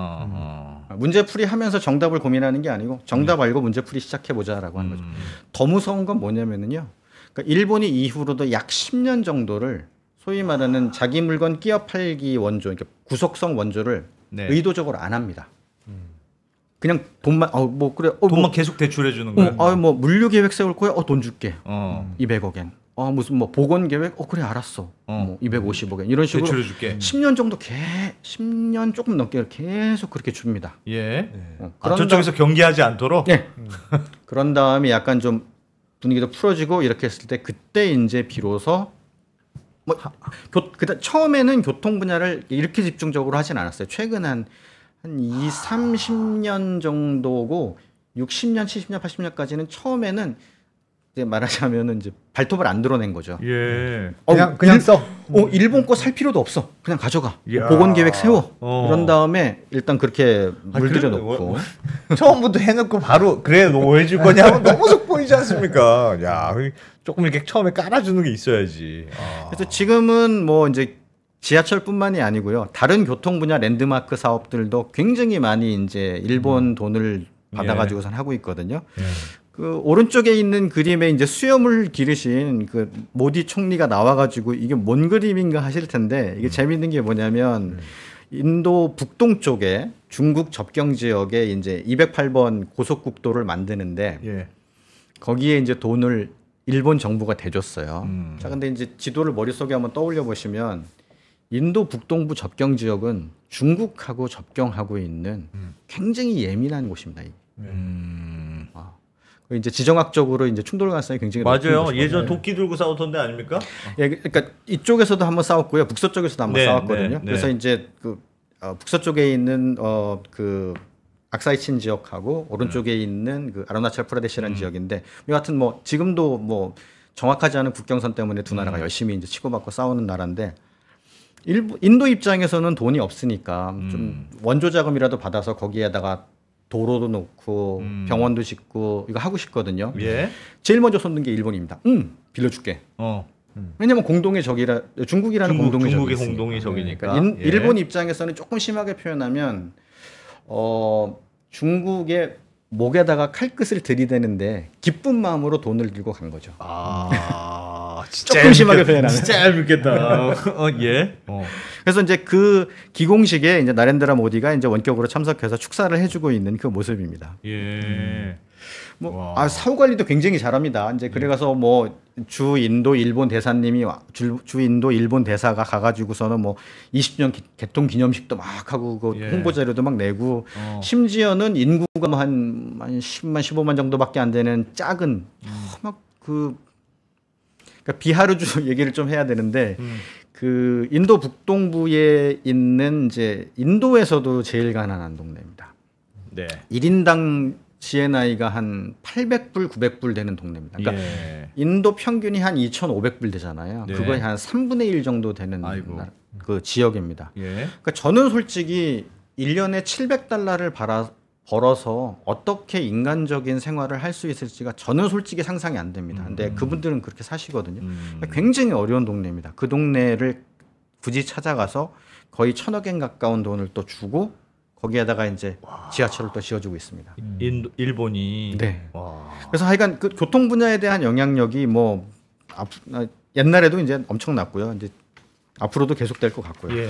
문제풀이 하면서 정답을 고민하는 게 아니고 정답 알고 문제풀이 시작해보자라고 하는 거죠. 더 무서운 건 뭐냐면요. 그러니까 일본이 이후로도 약 10년 정도를 소위 말하는 자기 물건 끼어 팔기 원조, 그러니까 구속성 원조를 의도적으로 안 합니다. 그냥 돈만 뭐 그래 돈만 뭐, 계속 대출해 주는 거야. 뭐 물류 계획 세울 거야. 돈 줄게. 200억엔. 무슨 뭐 보건 계획. 그래 알았어. 뭐 250억엔. 이런 식으로 대출해 줄게. 10년 정도 10년 조금 넘게 계속 그렇게 줍니다. 저쪽에서 경계하지 않도록. 그런 다음에 약간 좀 분위기도 풀어지고 이렇게 했을 때 그때 이제 비로소 뭐 처음에는 교통 분야를 이렇게 집중적으로 하진 않았어요. 최근 한 30년 정도고 60년, 70년, 80년까지는 처음에는 이제 말하자면은 이제 발톱을 안 드러낸 거죠. 그냥 써. 일본 거 살 필요도 없어. 그냥 가져가. 보건 계획 세워. 그런 다음에 일단 그렇게 물들여 놓고 처음부터 해놓고 바로 그래 너 왜 줄 거냐 너무 속 보이지 않습니까? 야 조금 이렇게 처음에 깔아주는 게 있어야지. 그래서 지금은 뭐 이제 지하철뿐만이 아니고요. 다른 교통 분야 랜드마크 사업들도 굉장히 많이 이제 일본 돈을 받아가지고선 하고 있거든요. 그 오른쪽에 있는 그림에 이제 수염을 기르신 그 모디 총리가 나와가지고 이게 뭔 그림인가 하실 텐데 이게 재밌는 게 뭐냐면 인도 북동쪽에 중국 접경 지역에 이제 208번 고속국도를 만드는데 거기에 이제 돈을 일본 정부가 대줬어요. 자, 근데 이제 지도를 머릿속에 한번 떠올려 보시면 인도 북동부 접경 지역은 중국하고 접경하고 있는 굉장히 예민한 곳입니다. 이제 지정학적으로 이제 충돌 가능성이 굉장히 맞아요. 예전 도끼 들고 싸웠던 데 아닙니까? 그러니까 이쪽에서도 한번 싸웠고요. 북서쪽에서도 한번 싸웠거든요. 그래서 이제 그 북서쪽에 있는 그 악사이친 지역하고 오른쪽에 있는 그 아루나찰 프라데시라는 지역인데 여하튼 뭐 지금도 뭐 정확하지 않은 국경선 때문에 두 나라가 열심히 이제 치고받고 싸우는 나라인데 인도 입장에서는 돈이 없으니까 좀 원조 자금이라도 받아서 거기에다가 도로도 놓고 병원도 짓고 이거 하고 싶거든요. 제일 먼저 손든 게 일본입니다. 빌려줄게. 왜냐하면 공동의 적이라 중국이라는 공동의 적이 중국의 있으니까. 공동의 적이니까. 그러니까 예. 일본 입장에서는 조금 심하게 표현하면 중국의 목에다가 칼끝을 들이대는데 기쁜 마음으로 돈을 들고 간 거죠. 진짜 심하게 표현하면. 진짜 얄밉겠다. 예. 그래서 이제 그 기공식에 이제 나렌드라 모디가 이제 원격으로 참석해서 축사를 해주고 있는 그 모습입니다. 예. 뭐 사후 관리도 굉장히 잘합니다. 이제 그래가서 뭐 주 인도 일본 대사님이 주 인도 일본 대사가 가가지고서는 뭐 20주년 개통 기념식도 막 하고 그 예. 홍보 자료도 막 내고 심지어는 인구가 뭐 한 10만 15만 정도밖에 안 되는 작은 막 그러니까 비하르주 얘기를 좀 해야 되는데 그 인도 북동부에 있는 이제 인도에서도 제일 가난한 동네입니다. 네. 1인당 GNI가 한 800불, 900불 되는 동네입니다. 그러니까 예. 인도 평균이 한 2,500불 되잖아요. 네. 그거의 한 3분의 1 정도 되는 아이고. 그 지역입니다. 예. 그러니까 저는 솔직히 1년에 700달러를 벌어서 어떻게 인간적인 생활을 할 수 있을지가 저는 솔직히 상상이 안 됩니다. 근데 그분들은 그렇게 사시거든요. 그러니까 굉장히 어려운 동네입니다. 그 동네를 굳이 찾아가서 거의 1,000억 엔 가까운 돈을 또 주고 거기에다가 이제 지하철을 또 지어주고 있습니다. 일본이. 네. 와. 그래서 하여간 그 교통 분야에 대한 영향력이 뭐 옛날에도 이제 엄청났고요. 이제 앞으로도 계속될 것 같고요. 예.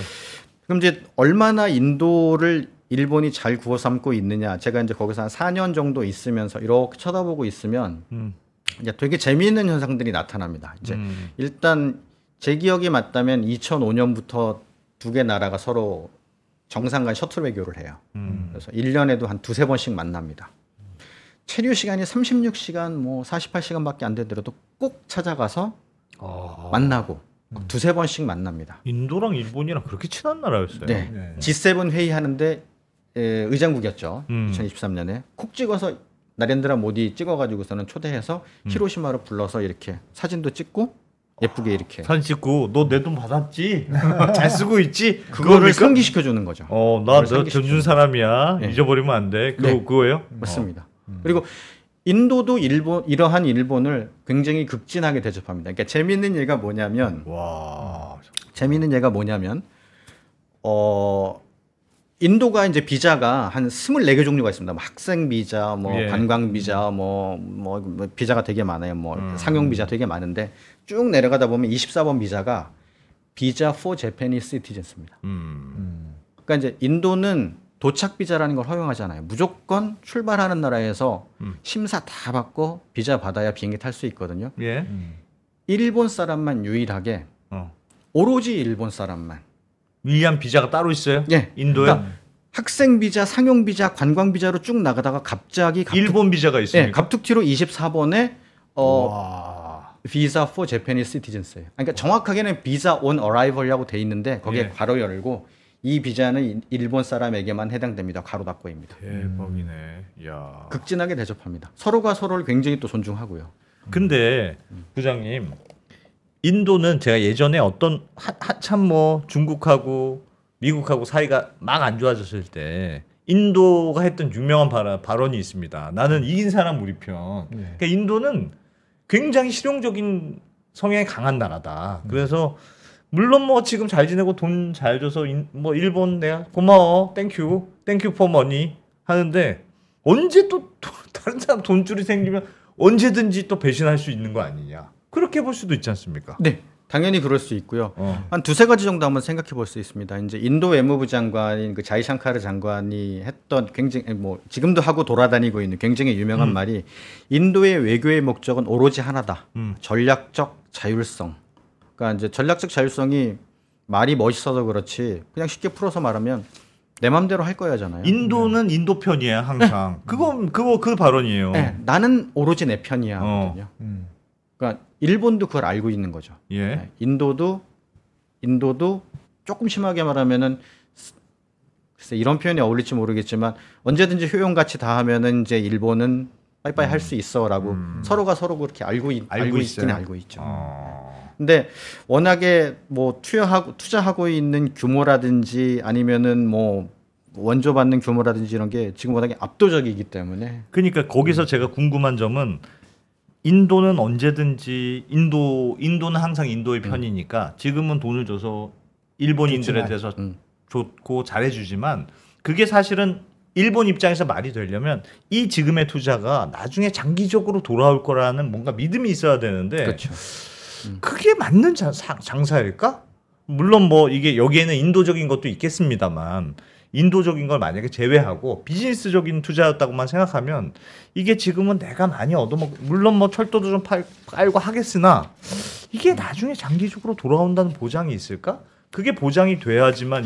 그럼 이제 얼마나 인도를 일본이 잘 구워 삼고 있느냐. 제가 이제 거기서 한 4년 정도 있으면서 이렇게 쳐다보고 있으면 이제 되게 재미있는 현상들이 나타납니다. 이제 일단 제 기억이 맞다면 2005년부터 두 개 나라가 서로 정상 간 셔틀 외교를 해요. 그래서 1년에도 한 두세 번씩 만납니다. 체류 시간이 36시간, 뭐 48시간밖에 안 되더라도 꼭 찾아가서 만나고 두세 번씩 만납니다. 인도랑 일본이랑 그렇게 친한 나라였어요. 네. 네. G7 회의하는데 의장국이었죠. 2023년에 콕 찍어서 나렌드라 모디 찍어가지고서는 초대해서 히로시마로 불러서 이렇게 사진도 찍고 예쁘게 이렇게 사진 찍고 너 내 돈 받았지? 잘 쓰고 있지? 그거를 상기시켜 주는 거죠. 나 너 돈 준 사람이야. 네. 잊어버리면 안 돼. 네. 그거예요? 맞습니다. 그리고 인도도 이러한 일본을 굉장히 극진하게 대접합니다. 그러니까 재미있는 예가 뭐냐면 인도가 이제 비자가 한 24개 종류가 있습니다. 뭐 학생 비자, 뭐 예. 관광 비자, 뭐 비자가 되게 많아요. 뭐 상용 비자 되게 많은데 쭉 내려가다 보면 24번 비자가 비자 for Japanese citizens입니다. 그러니까 이제 인도는 도착 비자라는 걸 허용하잖아요. 무조건 출발하는 나라에서 심사 다 받고 비자 받아야 비행기 탈 수 있거든요. 예. 일본 사람만 유일하게 오로지 일본 사람만. 위안 비자가 따로 있어요? 예. 인도에? 그러니까 학생 비자, 상용 비자, 관광 비자로 쭉 나가다가 갑자기 일본 비자가 있습니까? 예, 갑툭튀로 24번에 비자 for Japanese citizens예요. 그러니까 정확하게는 비자 on arrival이라고 돼 있는데 거기에 예. 괄호 열고 이 비자는 일본 사람에게만 해당됩니다. 괄호 닫고입니다. 대박이네. 야. 극진하게 대접합니다. 서로가 서로를 굉장히 또 존중하고요. 근데 부장님, 인도는 제가 예전에 어떤 한참 뭐 중국하고 미국하고 사이가 막 안 좋아졌을 때 인도가 했던 유명한 발언이 있습니다. 나는 이긴 사람 우리 편. 그러니까 인도는 굉장히 실용적인 성향이 강한 나라다. 그래서 물론 뭐 지금 잘 지내고 돈 잘 줘서 뭐 일본 내가 고마워, 땡큐 포 머니 하는데 언제 또 다른 사람 돈줄이 생기면 언제든지 또 배신할 수 있는 거 아니냐. 그렇게 볼 수도 있지 않습니까? 네, 당연히 그럴 수 있고요. 한 두세 가지 정도 한번 생각해 볼 수 있습니다. 이제 인도 외무부 장관인 그 자이샹카르 장관이 했던 굉장히 뭐 지금도 하고 돌아다니고 있는 굉장히 유명한 말이 인도의 외교의 목적은 오로지 하나다. 전략적 자율성. 그러니까 이제 전략적 자율성이 말이 멋있어서 그렇지 그냥 쉽게 풀어서 말하면 내 맘대로 할 거야잖아요. 인도는 인도 편이야 항상. 그거 그 발언이에요. 네, 나는 오로지 내 편이야. 하거든요. 그러니까 일본도 그걸 알고 있는 거죠. 예. 네, 인도도 조금 심하게 말하면은 글쎄 이런 표현이 어울릴지 모르겠지만 언제든지 효용같이 다 하면은 이제 일본은 빠이빠이 할 수 있어라고 서로가 서로 그렇게 알고 있긴 알고 있죠. 근데 워낙에 뭐 투자하고 있는 규모라든지 아니면은 뭐 원조 받는 규모라든지 이런 게 지금 워낙에 압도적이기 때문에 그러니까 거기서 제가 궁금한 점은 인도는 언제든지 인도는 항상 인도의 편이니까 지금은 돈을 줘서 일본인들에 대해서 좋고 잘해주지만 그게 사실은 일본 입장에서 말이 되려면 이 지금의 투자가 나중에 장기적으로 돌아올 거라는 뭔가 믿음이 있어야 되는데 그렇죠. 그게 맞는 장사일까? 물론 뭐 이게 여기에는 인도적인 것도 있겠습니다만 인도적인 걸 만약에 제외하고 비즈니스적인 투자였다고만 생각하면 이게 지금은 내가 많이 물론 뭐 철도도 좀 깔고 하겠으나 이게 나중에 장기적으로 돌아온다는 보장이 있을까? 그게 보장이 돼야지만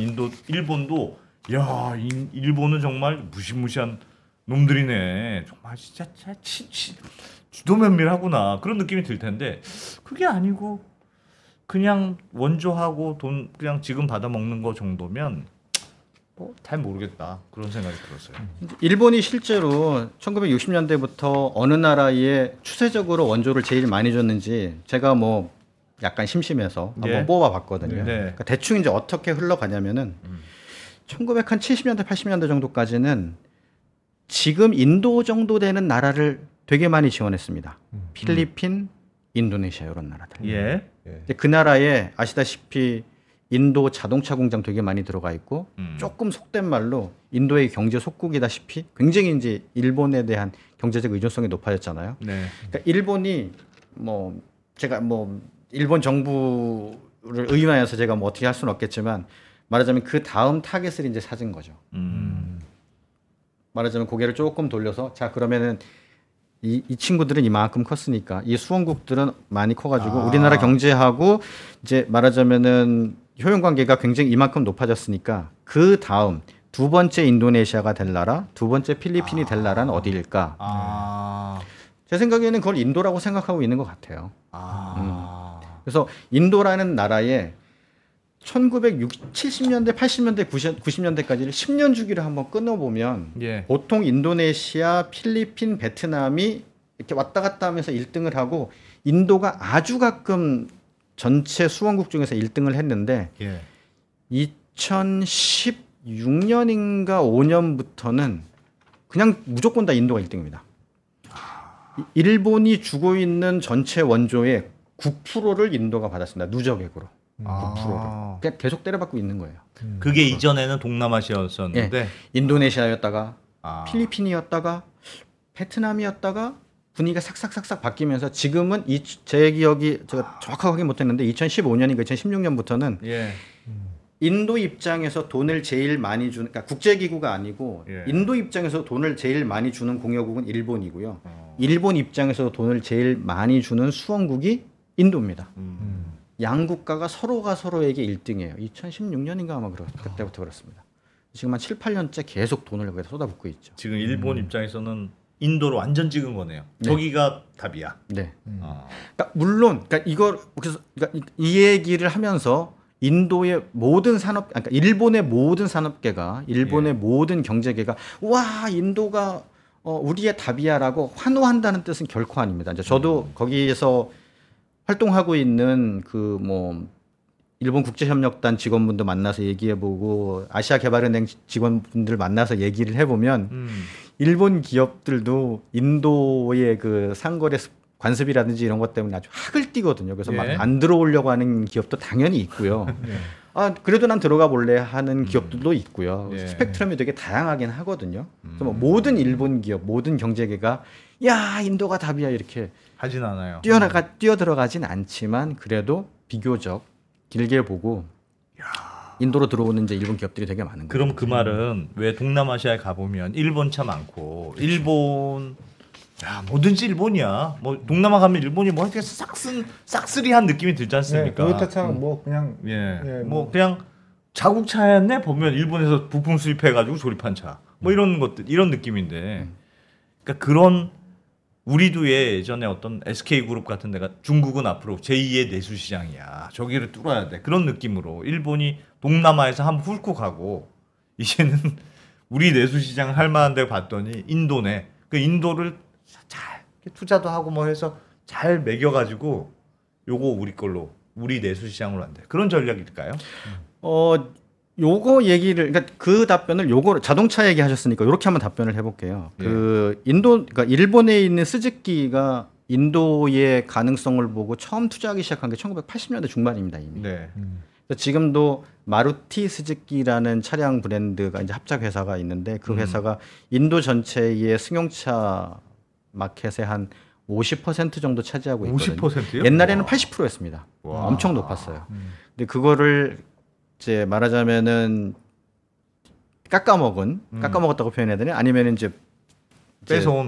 일본도 야, 일본은 정말 무시무시한 놈들이네. 정말 진짜 지도면밀하구나. 그런 느낌이 들 텐데 그게 아니고 그냥 원조하고 돈 그냥 지금 받아 먹는 거 정도면 잘 모르겠다. 그런 생각이 들었어요. 일본이 실제로 1960년대부터 어느 나라에 추세적으로 원조를 제일 많이 줬는지 제가 뭐 약간 심심해서 한번 뽑아봤거든요. 그러니까 대충 이제 어떻게 흘러가냐면은 1970년대, 80년대 정도까지는 지금 인도 정도 되는 나라를 되게 많이 지원했습니다. 필리핀, 인도네시아 이런 나라들. 그 나라에 아시다시피 인도 자동차 공장 되게 많이 들어가 있고 조금 속된 말로 인도의 경제 속국이다시피 굉장히 이제 일본에 대한 경제적 의존성이 높아졌잖아요. 그러니까 일본이 뭐 제가 뭐 일본 정부를 의논해서 제가 뭐 어떻게 할 수는 없겠지만 말하자면 그 다음 타겟을 이제 찾은 거죠. 말하자면 고개를 조금 돌려서 자 그러면은 이 친구들은 이만큼 컸으니까 이 수원국들은 많이 커가지고 우리나라 경제하고 이제 말하자면은 효용 관계가 굉장히 이만큼 높아졌으니까 그 다음 두 번째 인도네시아가 될 나라, 두 번째 필리핀이 될 나라는 어디일까? 제 생각에는 그걸 인도라고 생각하고 있는 것 같아요. 그래서 인도라는 나라에 1970년대, 80년대, 90년대까지를 10년 주기를 한번 끊어보면 보통 인도네시아, 필리핀, 베트남이 이렇게 왔다 갔다 하면서 1등을 하고 인도가 아주 가끔 전체 수원국 중에서 1등을 했는데 2016년인가 5년부터는 그냥 무조건 다 인도가 1등입니다. 일본이 주고 있는 전체 원조의 9%를 인도가 받았습니다. 누적액으로. 9%를. 그냥 계속 때려받고 있는 거예요. 그게 이전에는 동남아시아였었는데 인도네시아였다가 필리핀이었다가 베트남이었다가 분위기가 삭삭삭삭 바뀌면서 지금은 제 기억이 제가 정확하게 확인 못했는데 2015년인가 2016년부터는 인도 입장에서 돈을 제일 많이 주는 그러니까 국제기구가 아니고 인도 입장에서 돈을 제일 많이 주는 공여국은 일본이고요. 일본 입장에서 돈을 제일 많이 주는 수원국이 인도입니다. 양 국가가 서로가 서로에게 1등이에요. 2016년인가 아마 그때부터 그렇습니다. 지금 한 7, 8년째 계속 돈을 거기다 쏟아붓고 있죠. 지금 일본 입장에서는 인도로 완전 찍은 거네요. 저기가 답이야. 네. 그러니까 물론 그러니까 이 얘기를 하면서 인도의 모든 산업, 그러니까 일본의 모든 산업계가 일본의 모든 경제계가 와 인도가 우리의 답이야라고 환호한다는 뜻은 결코 아닙니다. 이제 저도 거기에서 활동하고 있는 그 뭐 일본 국제협력단 직원분도 만나서 얘기해보고 아시아개발은행 직원분들 만나서 얘기를 해보면 일본 기업들도 인도의 그 상거래 관습이라든지 이런 것 때문에 아주 학을 띠거든요. 그래서 막 안 들어오려고 하는 기업도 당연히 있고요. 그래도 난 들어가 볼래 하는 기업들도 있고요. 스펙트럼이 되게 다양하긴 하거든요. 그래서 뭐 모든 일본 기업, 모든 경제계가 야 인도가 답이야 이렇게 하진 않아요. 뛰어들어가진 않지만 그래도 비교적 길게 보고 인도로 들어오는 이제 일본 기업들이 되게 많은 거예요. 그럼 그 말은 왜 동남아시아에 가보면 일본 차 많고 일본 뭐든지 일본이야. 뭐 동남아 가면 일본이 뭐 하여튼 싹쓸이한 느낌이 들지 않습니까? 도요타차 뭐 그냥 뭐 그냥 자국 차였네 보면 일본에서 부품 수입해가지고 조립한 차. 뭐 이런 것들 이런 느낌인데. 그러니까 그런 우리도 예전에 어떤 SK그룹 같은 데가 중국은 앞으로 제2의 내수시장이야. 저기를 뚫어야 돼. 그런 느낌으로 일본이 동남아에서 한번 훑고 가고 이제는 우리 내수시장을 할 만한 데 봤더니 인도네. 그 인도를 잘 투자도 하고 뭐 해서 잘 매겨가지고 요거 우리 걸로 우리 내수시장으로 한대. 그런 전략일까요? 요거 얘기를 그러니까 그 답변을 요거 자동차 얘기하셨으니까 이렇게 한번 답변을 해볼게요. 그러니까 일본에 있는 스즈키가 인도의 가능성을 보고 처음 투자하기 시작한 게 1980년대 중반입니다 이미. 네. 그래서 지금도 마루티 스즈키라는 차량 브랜드가 이제 합작 회사가 있는데 그 회사가 인도 전체의 승용차 마켓의 한 50% 정도 차지하고 있거든요. 50%요? 옛날에는 80%였습니다. 와. 엄청 높았어요. 근데 그거를 이제 말하자면은 깎아먹었다고 표현해야 되나? 아니면 이제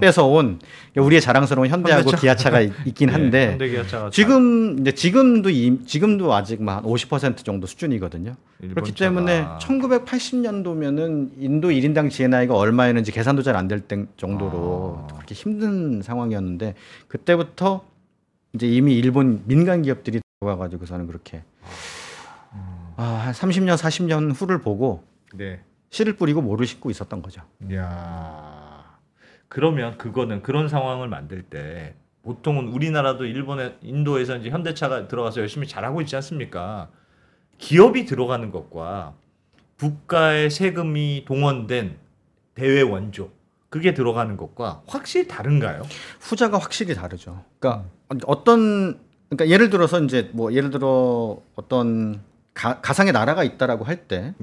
뺏어온 우리의 자랑스러운 현대하고 현대차. 기아차가 있긴 한데 현대기아차가 지금도 아직 한 50% 정도 수준이거든요. 그렇기 때문에 1980년도면은 인도 1인당 GNI가 얼마였는지 계산도 잘 안 될 정도로 그렇게 힘든 상황이었는데 그때부터 이제 이미 일본 민간 기업들이 들어와가지고서는 그렇게 한 30년 40년 후를 보고 네. 씨를 뿌리고 모를 싣고 있었던 거죠. 야. 그러면 그거는 그런 상황을 만들 때 보통은 우리나라도 인도에서 이제 현대차가 들어가서 열심히 잘하고 있지 않습니까? 기업이 들어가는 것과 국가의 세금이 동원된 대외 원조 그게 들어가는 것과 확실히 다른가요? 후자가 확실히 다르죠. 그러니까 그러니까 예를 들어서 이제 뭐 예를 들어 어떤 가상의 나라가 있다라고 할 때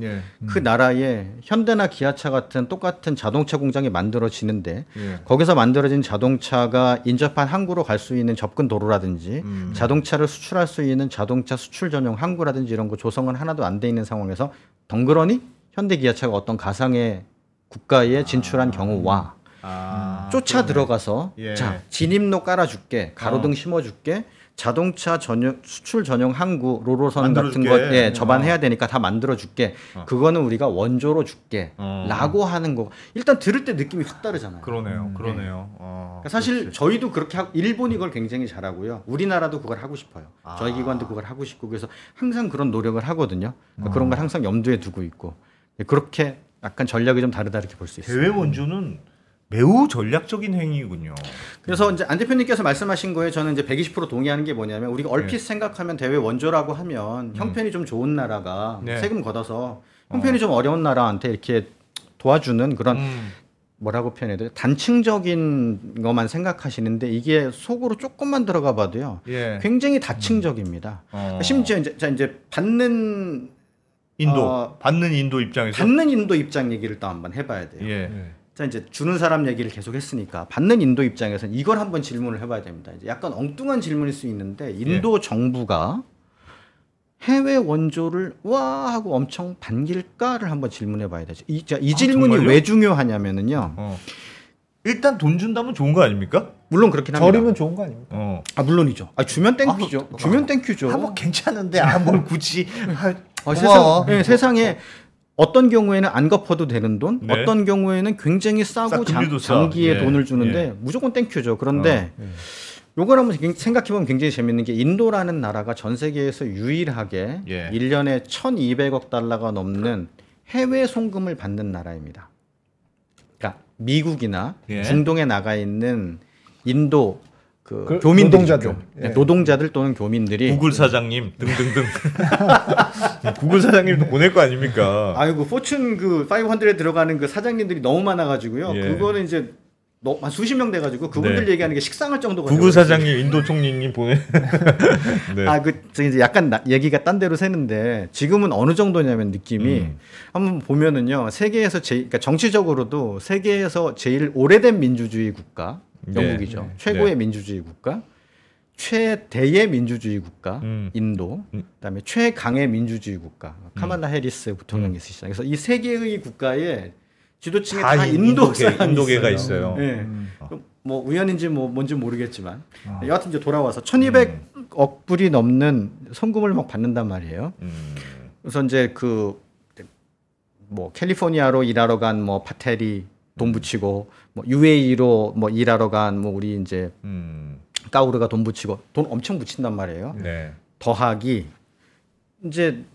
그 나라에 현대나 기아차 같은 똑같은 자동차 공장이 만들어지는데 거기서 만들어진 자동차가 인접한 항구로 갈 수 있는 접근 도로라든지 자동차를 수출할 수 있는 자동차 수출 전용 항구라든지 이런 거 조성은 하나도 안 돼 있는 상황에서 덩그러니 현대 기아차가 어떤 가상의 국가에 진출한 경우와 쫓아 들어가서 자 진입로 깔아줄게 가로등 심어줄게 자동차 수출 전용 항구 로로선 같은 것 접안해야 되니까 다 만들어줄게. 그거는 우리가 원조로 줄게.라고 하는 거 일단 들을 때 느낌이 확 다르잖아요. 그러네요. 그러니까 사실 저희도 그렇게 일본이 그걸 굉장히 잘하고요. 우리나라도 그걸 하고 싶어요. 저희 기관도 그걸 하고 싶고 그래서 항상 그런 노력을 하거든요. 그러니까 그런 걸 항상 염두에 두고 있고 그렇게 약간 전략이 좀 다르다 이렇게 볼 수 있어요. 대외 원조는 매우 전략적인 행위군요. 그래서 이제 안 대표님께서 말씀하신 거에 저는 이제 120% 동의하는 게 뭐냐면 우리가 얼핏 생각하면 대외 원조라고 하면 형편이 좀 좋은 나라가 세금 걷어서 형편이 좀 어려운 나라한테 이렇게 도와주는 그런 뭐라고 표현해야 돼요? 단층적인 것만 생각하시는데 이게 속으로 조금만 들어가 봐도요. 굉장히 다층적입니다. 심지어 이제 받는 인도 입장 얘기를 또 한번 해봐야 돼요. 자 이제 주는 사람 얘기를 계속 했으니까 받는 인도 입장에서는 이걸 한번 질문을 해봐야 됩니다. 이제 약간 엉뚱한 질문일 수 있는데 인도 정부가 해외 원조를 와 하고 엄청 반길까를 한번 질문해봐야 되죠. 이 질문이 정말요? 왜 중요하냐면은요. 일단 돈 준다면 좋은 거 아닙니까? 물론 그렇긴 합니다. 저리면 좋은 거 아닙니까? 물론이죠. 주면 땡큐죠. 주면 땡큐죠. 뭐 괜찮은데 뭘 굳이 세상에 어떤 경우에는 안 갚아도 되는 돈, 어떤 경우에는 굉장히 싸고 장기에 돈을 주는데 무조건 땡큐죠. 그런데 요걸 한번 생각해보면 굉장히 재밌는 게 인도라는 나라가 전 세계에서 유일하게 1년에 1,200억 달러가 넘는 해외 송금을 받는 나라입니다. 그러니까 미국이나 중동에 나가 있는 인도 교민들, 노동자들 또는 교민들이 구글 사장님 등등등 구글 사장님도 보낼 거 아닙니까? 아이고 포춘 500에 들어가는 그 사장님들이 너무 많아가지고 그거는 이제 한 수십 명 돼가지고 그분들 얘기하는 게 식상할 정도가 구글 사장님, 인도 총리님 보내. 이제 약간 얘기가 딴 데로 새는데 지금은 어느 정도냐면 느낌이 한번 보면은요 세계에서 그러니까 정치적으로도 세계에서 제일 오래된 민주주의 국가. 영국이죠. 최고의 민주주의 국가, 최대의 민주주의 국가, 인도, 그다음에 최강의 민주주의 국가, 카말라 해리스 부통령이 있으시잖아요. 그래서 이 세 개의 국가의 지도층에 다 인도계가 있어요. 뭐 우연인지 뭔지 모르겠지만 여하튼 이제 돌아와서 1,200억 불이 넘는 송금을 막 받는단 말이에요. 그래서 이제 뭐 캘리포니아로 일하러 간 뭐 파텔이 돈 붙이고 뭐 UAE로 뭐 일하러 간 뭐 우리 이제 까우르가 돈 붙이고 돈 엄청 붙인단 말이에요. 더하기 이제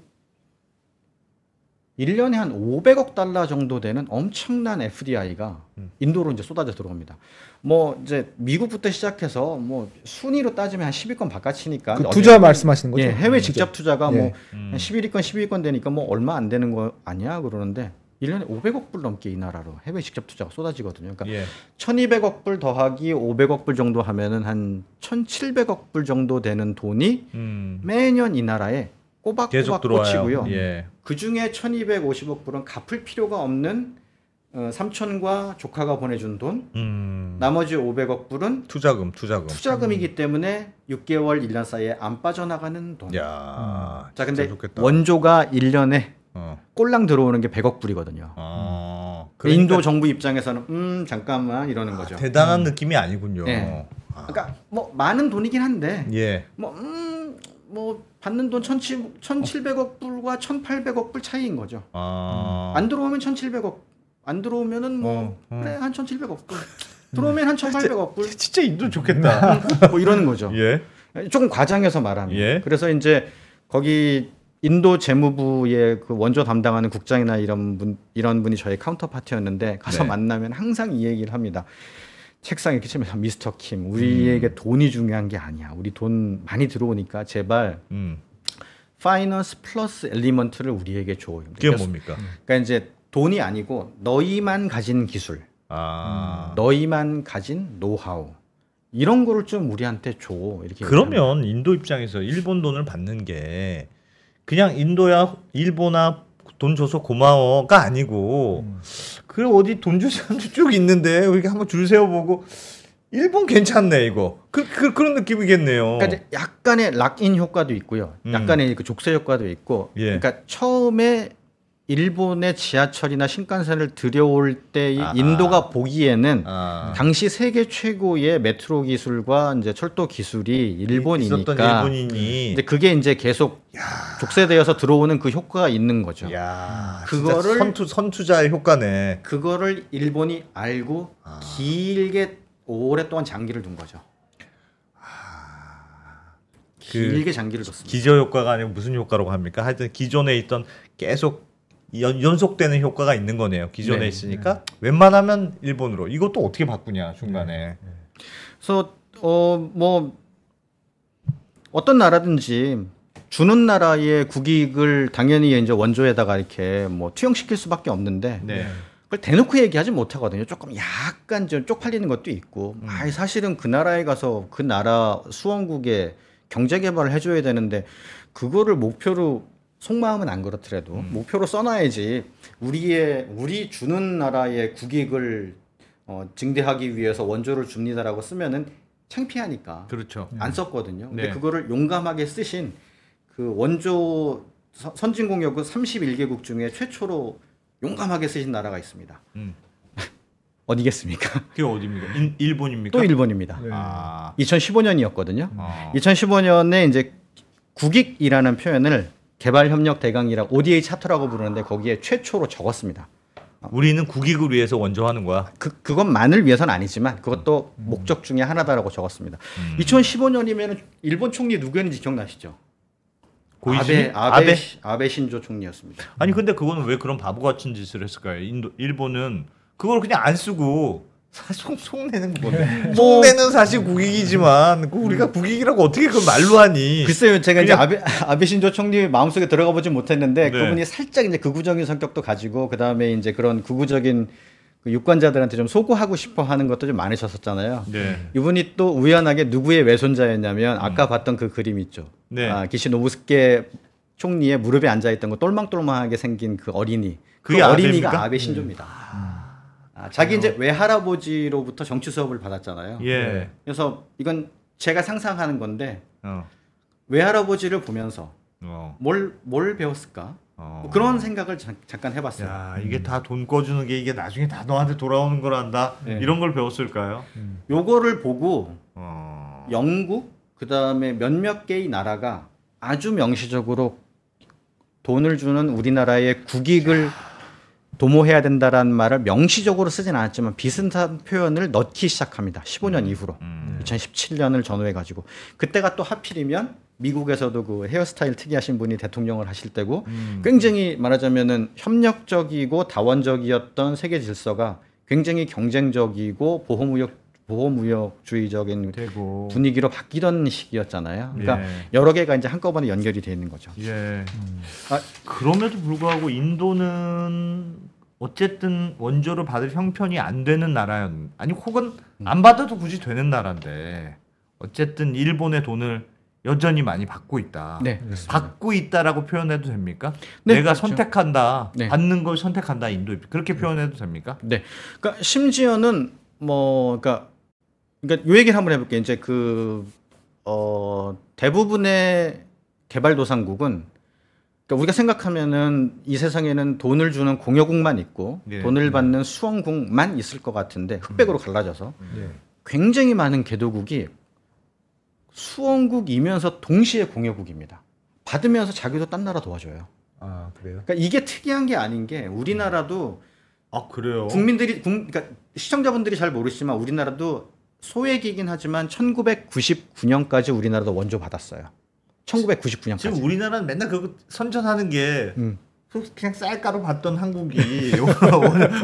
1년에 한 500억 달러 정도 되는 엄청난 FDI가 인도로 이제 쏟아져 들어옵니다. 뭐 이제 미국부터 시작해서 뭐 순위로 따지면 한 10위권 바깥이니까. 투자 말씀하시는 거죠? 해외 직접 투자가 뭐 11위권, 12위권 되니까 뭐 얼마 안 되는 거 아니야 그러는데 1년에 500억 불 넘게 이 나라로 해외 직접 투자가 쏟아지거든요. 그러니까 예. 1,200억 불 더하기 500억 불 정도 하면은 한 1,700억 불 정도 되는 돈이 매년 이 나라에 계속 꼬박꼬박 들어와요. 꽂히고요. 예. 그 중에 1,250억 불은 갚을 필요가 없는 삼촌과 조카가 보내준 돈, 나머지 500억 불은 투자금이기 때문에 6개월 1년 사이에 안 빠져나가는 돈. 야, 자, 근데 좋겠다. 원조가 1년에 어. 꼴랑 들어오는 게 100억 불이거든요. 그러니까 인도 정부 입장에서는 잠깐만 이러는 거죠. 대단한 느낌이 아니군요. 네. 그러니까 뭐 많은 돈이긴 한데 예. 뭐 받는 돈 1,700억 불과 1,800억 불 차이인 거죠. 안 들어오면 1,700억, 안 들어오면은 뭐 그래 한 1,700억 불, 들어오면 한 1,800억 불. 진짜 인도 좋겠다. 뭐 이러는 거죠. 예. 조금 과장해서 말하면. 예. 그래서 이제 거기 인도 재무부의 그 원조 담당하는 국장이나 이런 분이 저희 카운터 파티였는데 가서 네. 만나면 항상 이 얘기를 합니다. 책상에 이렇게 치면서 미스터 킴, 우리에게 돈이 중요한 게 아니야. 우리 돈 많이 들어오니까 제발 파이낸스 플러스 엘리먼트를 우리에게 줘. 그게 뭡니까? 그러니까 이제 돈이 아니고 너희만 가진 기술, 너희만 가진 노하우 이런 거를 좀 우리한테 줘. 이렇게. 그러면 인도 입장에서 일본 돈을 받는 게 그냥 인도야 일본아 돈 줘서 고마워가 아니고 그래 어디 돈 줄 사람도 쭉 있는데 우리가 한번 줄 세워보고 일본 괜찮네 이거 그런 느낌이겠네요. 그러니까 이제 약간의 락인 효과도 있고요. 약간의 그 족쇄 효과도 있고. 예. 그러니까 처음에 일본의 지하철이나 신칸센을 들여올 때 인도가 보기에는 당시 세계 최고의 메트로 기술과 이제 철도 기술이 일본이니까 있었던 일본인이 이제 그게 이제 계속 족쇄되어서 들어오는 그 효과가 있는 거죠. 야, 그거를 선투자의 효과네. 그거를 일본이 알고 길게 오랫동안 장기를 둔 거죠. 길게 장기를 뒀습니다. 기저 효과가 아니고 무슨 효과라고 합니까? 하여튼 기존에 있던 계속 연속되는 효과가 있는 거네요. 기존에 있으니까 웬만하면 일본으로 이것도 어떻게 바꾸냐 중간에. 그래서 뭐 어떤 나라든지 주는 나라의 국익을 당연히 이제 원조에다가 이렇게 뭐 투영시킬 수밖에 없는데 네. 그걸 대놓고 얘기하지 못하거든요. 조금 약간 좀 쪽팔리는 것도 있고. 사실은 그 나라에 가서 그 나라 수원국에 경제 개발을 해줘야 되는데 그거를 목표로 속마음은 안 그렇더라도 목표로 써놔야지. 우리 주는 나라의 국익을 증대하기 위해서 원조를 줍니다라고 쓰면은 창피하니까 그렇죠. 안 썼거든요. 근데 네. 그거를 용감하게 쓰신 그 원조 선진공여국 31개국 중에 최초로 용감하게 쓰신 나라가 있습니다. 어디겠습니까? 그게 어디입니까? 일본입니까? 또 일본입니다. 네. 2015년이었거든요. 2015년에 이제 국익이라는 표현을 개발협력 대강이라고 ODA 차트라고 부르는데 거기에 최초로 적었습니다. 우리는 국익을 위해서 원조하는 거야. 그것만을 위해서는 아니지만 그것도 목적 중에 하나다라고 적었습니다. 2015년이면 일본 총리 누구였는지 기억나시죠? 고이즈미? 아베 신조 총리였습니다. 아니 근데 그거는 왜 그런 바보 같은 짓을 했을까요? 일본은 그걸 그냥 안 쓰고 속내는 건데 속내는 사실 국익이지만 우리가 국익이라고 어떻게 그 말로 하니? 글쎄요, 제가 이제 아베 신조 총리 마음속에 들어가 보진 못했는데 네. 그분이 살짝 이제 극우적인 성격도 가지고 그 다음에 이제 그런 극우적인 그 유권자들한테 좀 소구하고 싶어 하는 것도 좀 많으셨었잖아요. 네. 이분이 또 우연하게 누구의 외손자였냐면 아까 봤던 그 그림 있죠. 네. 기시노부스케 총리의 무릎에 앉아 있던 거 똘망똘망하게 생긴 그 어린이. 그 그게 어린이가 아베입니까? 아베 신조입니다. 자기 이제 외할아버지로부터 정치 수업을 받았잖아요. 예. 그래서 이건 제가 상상하는 건데 어. 외할아버지를 보면서 어. 뭘 배웠을까? 뭐 그런 생각을 잠깐 해봤어요. 야 이게 다 돈 꿔주는 게 이게 나중에 다 너한테 돌아오는 거란다. 네. 이런 걸 배웠을까요? 요거를 보고 어. 영국 그 다음에 몇몇 개의 나라가 아주 명시적으로 돈을 주는 우리나라의 국익을 도모해야 된다라는 말을 명시적으로 쓰진 않았지만 비슷한 표현을 넣기 시작합니다. 15년 이후로 2017년을 전후해가지고 그때가 또 하필이면 미국에서도 그 헤어스타일 특이하신 분이 대통령을 하실 때고 굉장히 말하자면은 협력적이고 다원적이었던 세계 질서가 굉장히 경쟁적이고 보호무역주의적인 되고. 분위기로 바뀌던 시기였잖아요. 그러니까 예. 여러 개가 이제 한꺼번에 연결이 돼 있는 거죠. 예. 그럼에도 불구하고 인도는 어쨌든 원조를 받을 형편이 안 되는 나라였 아니 혹은 안 받아도 굳이 되는 나라인데 어쨌든 일본의 돈을 여전히 많이 받고 있다. 네, 받고 있다라고 표현해도 됩니까? 네, 내가 그렇죠. 선택한다. 네. 받는 걸 선택한다. 인도 그렇게 표현해도 됩니까? 네. 그러니까 심지어는 그러니까 요 얘기를 한번 해볼게요. 이제 대부분의 개발도상국은 그러니까 우리가 생각하면은 이 세상에는 돈을 주는 공여국만 있고 예. 돈을 받는 수원국만 있을 것 같은데 흑백으로 갈라져서 예. 굉장히 많은 개도국이 수원국이면서 동시에 공여국입니다. 받으면서 자기도 딴 나라 도와줘요. 아 그래요? 그러니까 이게 특이한 게 아닌 게 우리나라도 아 그래요? 그러니까 시청자분들이 잘 모르시지만 우리나라도 소액이긴 하지만 1999년까지 우리나라도 원조 받았어요. 1999년까지. 지금 우리나라는 맨날 그거 선전하는 게 그냥 쌀가루 받던 한국이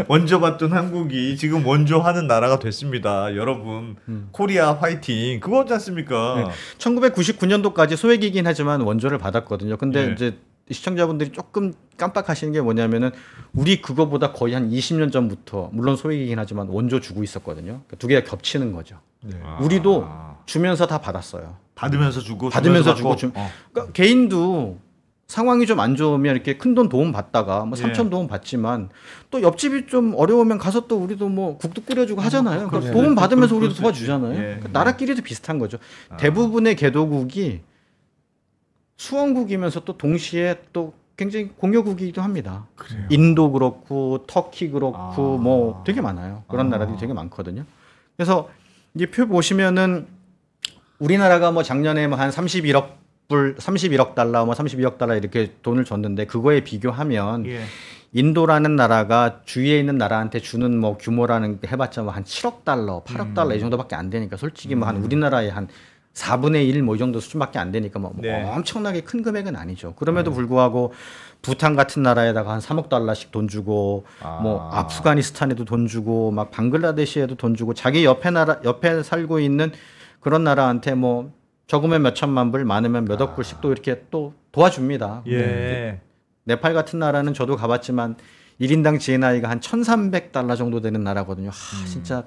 원조 받던 한국이 지금 원조 하는 나라가 됐습니다. 여러분 코리아 화이팅 그거지 않습니까? 네. 1999년도까지 소액이긴 하지만 원조를 받았거든요. 근데 네. 이제 시청자분들이 조금 깜빡하시는 게 뭐냐면은 우리 그거보다 거의 한 20년 전부터 물론 소액이긴 하지만 원조 주고 있었거든요. 그러니까 두 개가 겹치는 거죠. 네. 우리도 주면서 다 받았어요. 받으면서 주고 받으면서 주면서 주고 받고. 그러니까 개인도 상황이 좀 안 좋으면 이렇게 큰 돈 도움 받다가 뭐 예. 3천 도움 받지만 또 옆집이 좀 어려우면 가서 또 우리도 뭐 국도 끓여주고 하잖아요. 그러니까 그렇죠. 도움 받으면서 그럴 우리도 수 도와주잖아요. 있지. 예. 그러니까 나라끼리도 비슷한 거죠. 대부분의 개도국이 수원국이면서 또 동시에 또 굉장히 공여국이기도 합니다. 그래요. 인도 그렇고 터키 그렇고 아. 뭐 되게 많아요. 그런 나라들이 되게 많거든요. 그래서 이 표 보시면은 우리나라가 뭐 작년에 뭐 한 31억 달러, 뭐 32억 달러 이렇게 돈을 줬는데 그거에 비교하면 예. 인도라는 나라가 주위에 있는 나라한테 주는 뭐 규모라는 게 해봤자 뭐 한 7억 달러, 8억 달러 이 정도밖에 안 되니까 솔직히 뭐 한 우리나라의 한 4분의 1 뭐 이 정도 수준밖에 안 되니까 뭐 네. 엄청나게 큰 금액은 아니죠. 그럼에도 불구하고 부탄 같은 나라에다가 한 3억 달러씩 돈 주고 뭐 아프가니스탄에도 돈 주고 막 방글라데시에도 돈 주고 자기 옆에 살고 있는 그런 나라한테 뭐 적으면 몇 천만 불, 많으면 몇 억 불씩 또 이렇게 또 도와줍니다. 예. 네팔 같은 나라는 저도 가봤지만 1인당 GNI가 한 1,300달러 정도 되는 나라거든요. 진짜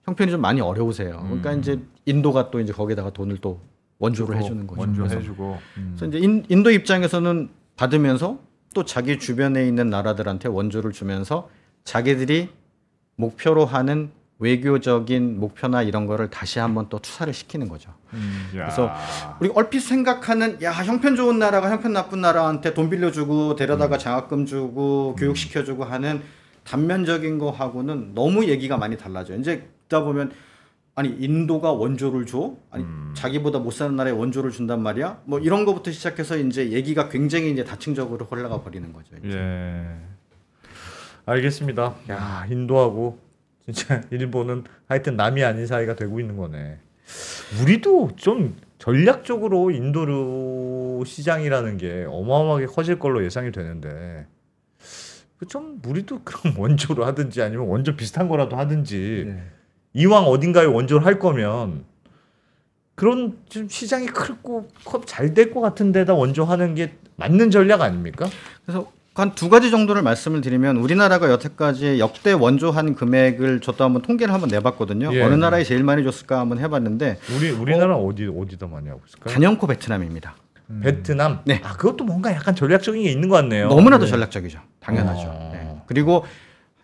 형편이 좀 많이 어려우세요. 그러니까 이제 인도가 또 이제 거기다가 돈을 또 원조를 해주는 거죠. 원조 그래서 해주고. 그래서 이제 인도 입장에서는 받으면서 또 자기 주변에 있는 나라들한테 원조를 주면서 자기들이 목표로 하는 외교적인 목표나 이런 거를 다시 한번 또 투사를 시키는 거죠. 그래서 우리 얼핏 생각하는 야 형편 좋은 나라가 형편 나쁜 나라한테 돈 빌려주고 데려다가 장학금 주고 교육시켜주고 하는 단면적인 거하고는 너무 얘기가 많이 달라져요. 이제 듣다 보면 아니 인도가 원조를 줘? 아니 자기보다 못 사는 나라에 원조를 준단 말이야? 뭐 이런 거부터 시작해서 이제 얘기가 굉장히 이제 다층적으로 흘러가 버리는 거죠. 이제. 예. 알겠습니다. 야 인도하고 진짜 일본은 하여튼 남이 아닌 사이가 되고 있는 거네. 우리도 좀 전략적으로 인도 시장이라는 게 어마어마하게 커질 걸로 예상이 되는데 좀 우리도 그럼 원조로 하든지 아니면 원조 비슷한 거라도 하든지 네. 이왕 어딘가에 원조를 할 거면 그런 좀 시장이 크고 잘 될 것 같은 데다 원조하는 게 맞는 전략 아닙니까? 그래서 한 두 가지 정도를 말씀을 드리면 우리나라가 여태까지 역대 원조한 금액을 저도 한번 통계를 한번 내봤거든요. 예. 어느 나라에 제일 많이 줬을까 한번 해봤는데 우리나라 어디다 많이 하고 있을까요? 단연코 베트남입니다. 베트남. 네. 아 그것도 뭔가 약간 전략적인 게 있는 것 같네요. 너무나도 전략적이죠. 당연하죠. 어. 네. 그리고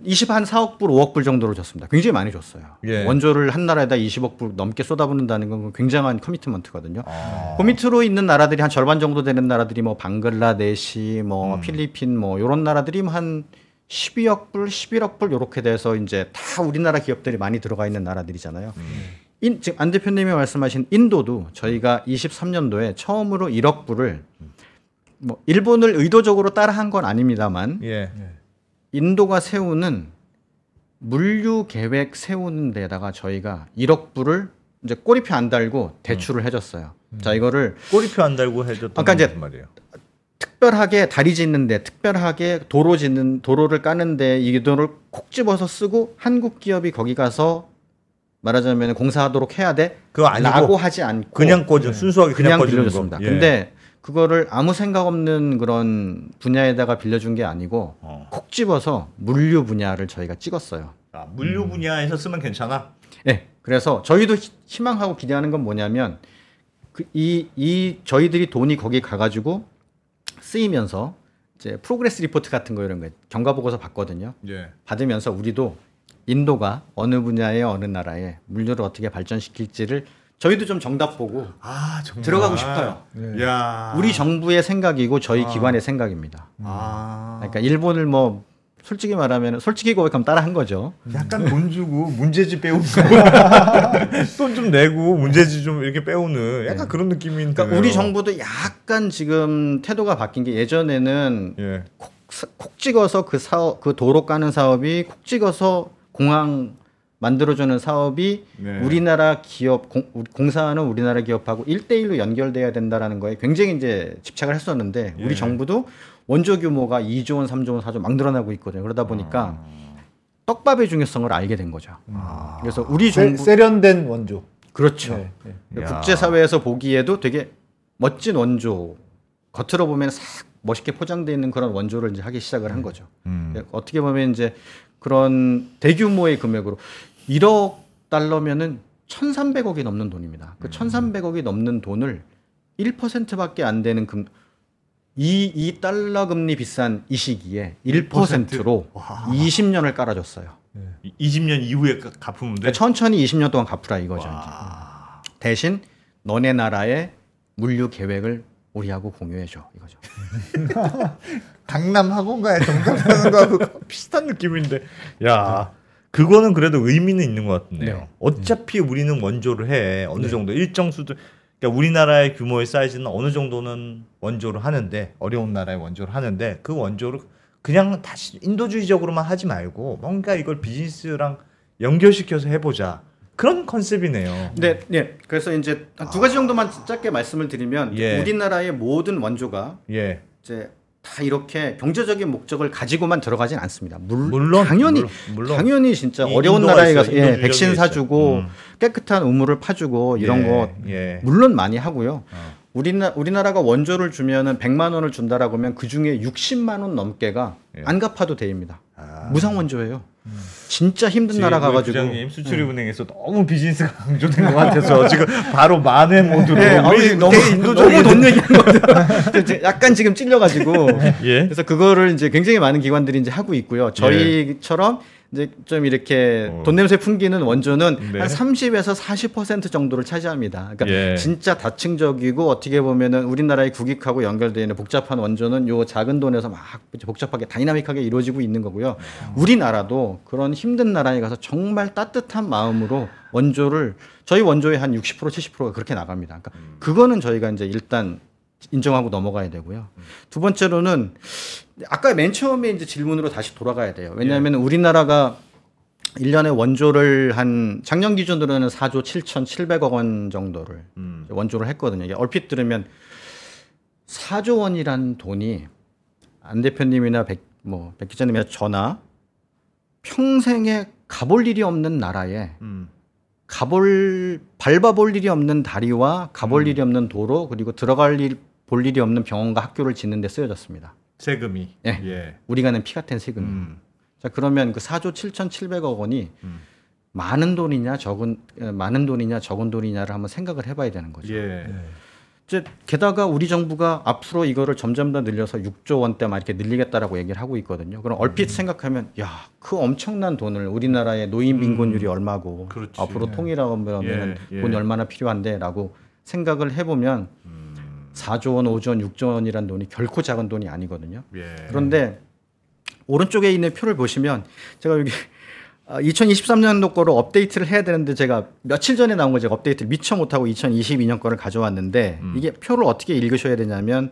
24억 불, 5억 불 정도로 줬습니다. 굉장히 많이 줬어요. 예. 원조를 한 나라에다 20억 불 넘게 쏟아붓는다는 건 굉장한 커미트먼트거든요. 아. 그 밑으로 있는 나라들이 한 절반 정도 되는 나라들이 뭐 방글라데시, 뭐 필리핀, 뭐 이런 나라들이 한 12억 불, 11억 불 이렇게 돼서 이제 다 우리나라 기업들이 많이 들어가 있는 나라들이잖아요. 지금 안 대표님이 말씀하신 인도도 저희가 23년도에 처음으로 1억 불을 뭐 일본을 의도적으로 따라한 건 아닙니다만 예. 인도가 세우는 물류 계획 세우는 데다가 저희가 1억 불을 이제 꼬리표 안 달고 대출을 해줬어요. 자 이거를 꼬리표 안 달고 해줬던 아까 이제 무슨 말이에요. 특별하게 다리 짓는데, 특별하게 도로를 까는데 이 돈을 콕 집어서 쓰고 한국 기업이 거기 가서 말하자면 공사하도록 해야 돼. 그거 아니고 라고 하지 않고 그냥 꽂은 순수하게 그냥 꽂은 빌려줬습니다. 거. 예. 근데 그거를 아무 생각 없는 그런 분야에다가 빌려준 게 아니고 콕 콕 집어서 물류 분야를 저희가 찍었어요. 아, 물류 분야에서 쓰면 괜찮아? 네. 그래서 저희도 희망하고 기대하는 건 뭐냐면 저희들이 돈이 거기 가가지고 쓰이면서 이제 프로그레스 리포트 같은 거 이런 거 경과 보고서 받거든요. 예. 받으면서 우리도 인도가 어느 분야에 어느 나라에 물류를 어떻게 발전시킬지를 저희도 좀 정답 보고 아, 정말. 들어가고 싶어요. 야. 우리 정부의 생각이고 저희 기관의 생각입니다. 아. 그러니까 일본을 뭐 솔직히 말하면 솔직히 고백하면 따라한 거죠. 약간 돈 주고 문제지 빼오는 돈 좀 내고 문제지 좀 이렇게 빼오는 약간 그런 느낌인데. 그러니까 우리 정부도 약간 지금 태도가 바뀐 게 예전에는 예. 콕 찍어서 그 도로 까는 사업이 콕 찍어서 공항 만들어주는 사업이 네. 우리나라 기업 공사하는 우리나라 기업하고 1대1로 연결돼야 된다라는 거에 굉장히 이제 집착을 했었는데 예. 우리 정부도 원조 규모가 2조 원, 3조 원, 4조 막 늘어나고 있거든요. 그러다 보니까 떡밥의 중요성을 알게 된 거죠. 그래서 우리 정부 세련된 원조. 그렇죠. 네, 네. 야. 국제사회에서 보기에도 되게 멋진 원조 겉으로 보면 싹 멋있게 포장되어 있는 그런 원조를 이제 하기 시작을 한 거죠. 어떻게 보면 이제 그런 대규모의 금액으로 1억 달러면은 1,300억이 넘는 돈입니다. 그 1,300억이 넘는 돈을 1%밖에 안 되는 이 달러 금리 비싼 이 시기에 1%로 20년을 깔아줬어요. 20년 이후에 갚으면 돼. 그러니까 천천히 20년 동안 갚으라 이거죠. 이제. 대신 너네 나라의 물류 계획을 우리하고 공유해줘 이거죠. 강남 학원가에 정답하는 거하고 비슷한 느낌인데. 야, 그거는 그래도 의미는 있는 것 같은데요. 네. 어차피 우리는 원조를 해. 어느 정도 일정 수준. 그러니까 우리나라의 규모의 사이즈는 어느 정도는 원조를 하는데 어려운 나라의 원조를 하는데 그 원조를 그냥 다시 인도주의적으로만 하지 말고 뭔가 이걸 비즈니스랑 연결시켜서 해보자. 그런 컨셉이네요. 네, 네. 그래서 이제 두 가지 정도만 짧게 말씀을 드리면 예. 우리나라의 모든 원조가 예. 이제 다 이렇게 경제적인 목적을 가지고만 들어가진 않습니다. 물론 당연히 진짜 이 어려운 인도가 나라에 있어요. 가서 인도 백신 유적이 사주고 있어요. 깨끗한 우물을 파주고 이런 예, 거 예. 물론 많이 하고요. 우리나라가 원조를 주면은 100만 원을 준다라고 하면 그 중에 60만 원 넘게가 예. 안 갚아도 됩니다. 아. 무상 원조예요. 진짜 힘든 나라 가가지고. 부장님 수출입은행에서 너무 비즈니스가 강조된 것 같아서 지금 바로 만회 모드로 네, 우리 너무 되게 인도적인 돈 얘기하는 거죠. 약간 지금 찔려가지고. 예. 그래서 그거를 이제 굉장히 많은 기관들이 이제 하고 있고요. 저희처럼 이제 좀 이렇게 돈 냄새 풍기는 원조는 네. 한 30에서 40% 정도를 차지합니다. 그러니까 예. 진짜 다층적이고 어떻게 보면은 우리나라의 국익하고 연결되어 있는 복잡한 원조는 요 작은 돈에서 막 복잡하게 다이나믹하게 이루어지고 있는 거고요. 우리나라도 그런 힘든 나라에 가서 정말 따뜻한 마음으로 원조를 저희 원조의 한 60% 70%가 그렇게 나갑니다. 그러니까 그거는 저희가 이제 일단 인정하고 넘어가야 되고요. 두 번째로는 아까 맨 처음에 이제 질문으로 다시 돌아가야 돼요. 왜냐하면 우리나라가 1년에 원조를 한 작년 기준으로는 4조 7,700억 원 정도를 원조를 했거든요. 이게 얼핏 들으면 4조 원이란 돈이 안 대표님이나 백 기자님이나 저나 평생에 가볼 일이 없는 나라에 밟아볼 일이 없는 다리와 가볼 일이 없는 도로 그리고 볼 일이 없는 병원과 학교를 짓는 데 쓰여졌습니다. 세금이. 예. 예. 우리가 낸 피 같은 세금이. 자, 그러면 그 4조 7,700억 원이 많은 돈이냐 적은 돈이냐를 한번 생각을 해봐야 되는 거죠. 예. 이제 게다가 우리 정부가 앞으로 이거를 점점 더 늘려서 6조 원대만 이렇게 늘리겠다라고 얘기를 하고 있거든요. 그럼 얼핏 생각하면 야, 그 엄청난 돈을 우리나라의 노인 빈곤율이 얼마고 그렇지. 앞으로 통일하면 예. 돈이 얼마나 필요한데라고 생각을 해보면 4조 원, 5조 원, 6조 원이란 돈이 결코 작은 돈이 아니거든요. 예. 그런데 오른쪽에 있는 표를 보시면 제가 여기 2023년도 거로 업데이트를 해야 되는데 제가 며칠 전에 나온 거 제가 업데이트를 미처 못하고 2022년 거를 가져왔는데 이게 표를 어떻게 읽으셔야 되냐면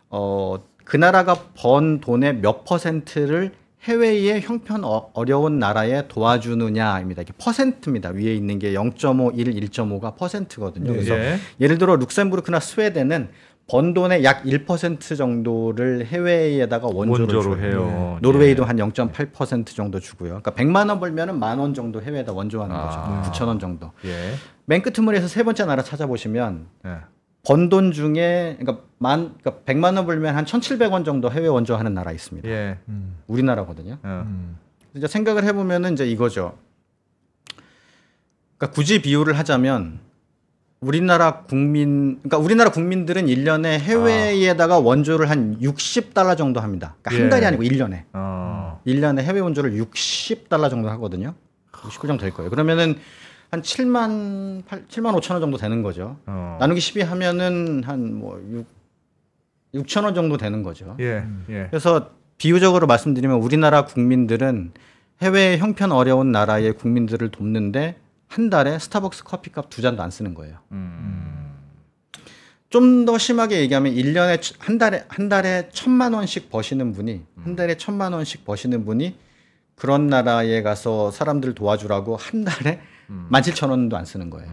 그 나라가 번 돈의 몇 %를 해외의 형편 어려운 나라에 도와주느냐입니다. 이게 퍼센트입니다. 위에 있는 게 0.5, 1.5가 %거든요. 그래서 예. 예를 들어 룩셈부르크나 스웨덴은 번 돈의 약 1% 정도를 해외에다가 원조로 줘요. 해요. 노르웨이도 한 0.8% 정도 주고요. 그러니까 100만 원 벌면은 10,000원 정도 해외에다 원조하는 거죠. 9,000원 정도. 예. 맨 끝머리에서 세 번째 나라 찾아보시면 예. 번 돈 중에 그러니까 100만 원 벌면 한 1,700원 정도 해외 원조하는 나라 있습니다. 예. 우리나라거든요. 이제 생각을 해보면은 이제 이거죠. 그러니까 굳이 비유를 하자면 우리나라 국민들은 1년에 해외에다가 원조를 한 $60 정도 합니다. 그러니까 한 달이 아니고 1년에. 1년에 해외 원조를 $60 정도 하거든요. 60불 정도 될 거예요. 그러면은 한 7만 5천 원 정도 되는 거죠. 나누기 12 하면은 한 뭐 6천 원 정도 되는 거죠. 예. 그래서 비유적으로 말씀드리면 우리나라 국민들은 해외 형편 어려운 나라의 국민들을 돕는데 한 달에 스타벅스 커피값 2잔도 안 쓰는 거예요. 좀 더 심하게 얘기하면 1년에 한 달에 1,000만 원씩 버시는 분이 한 달에 1,000만 원씩 버시는 분이 그런 나라에 가서 사람들 도와주라고 한 달에 17,000원도 안 쓰는 거예요.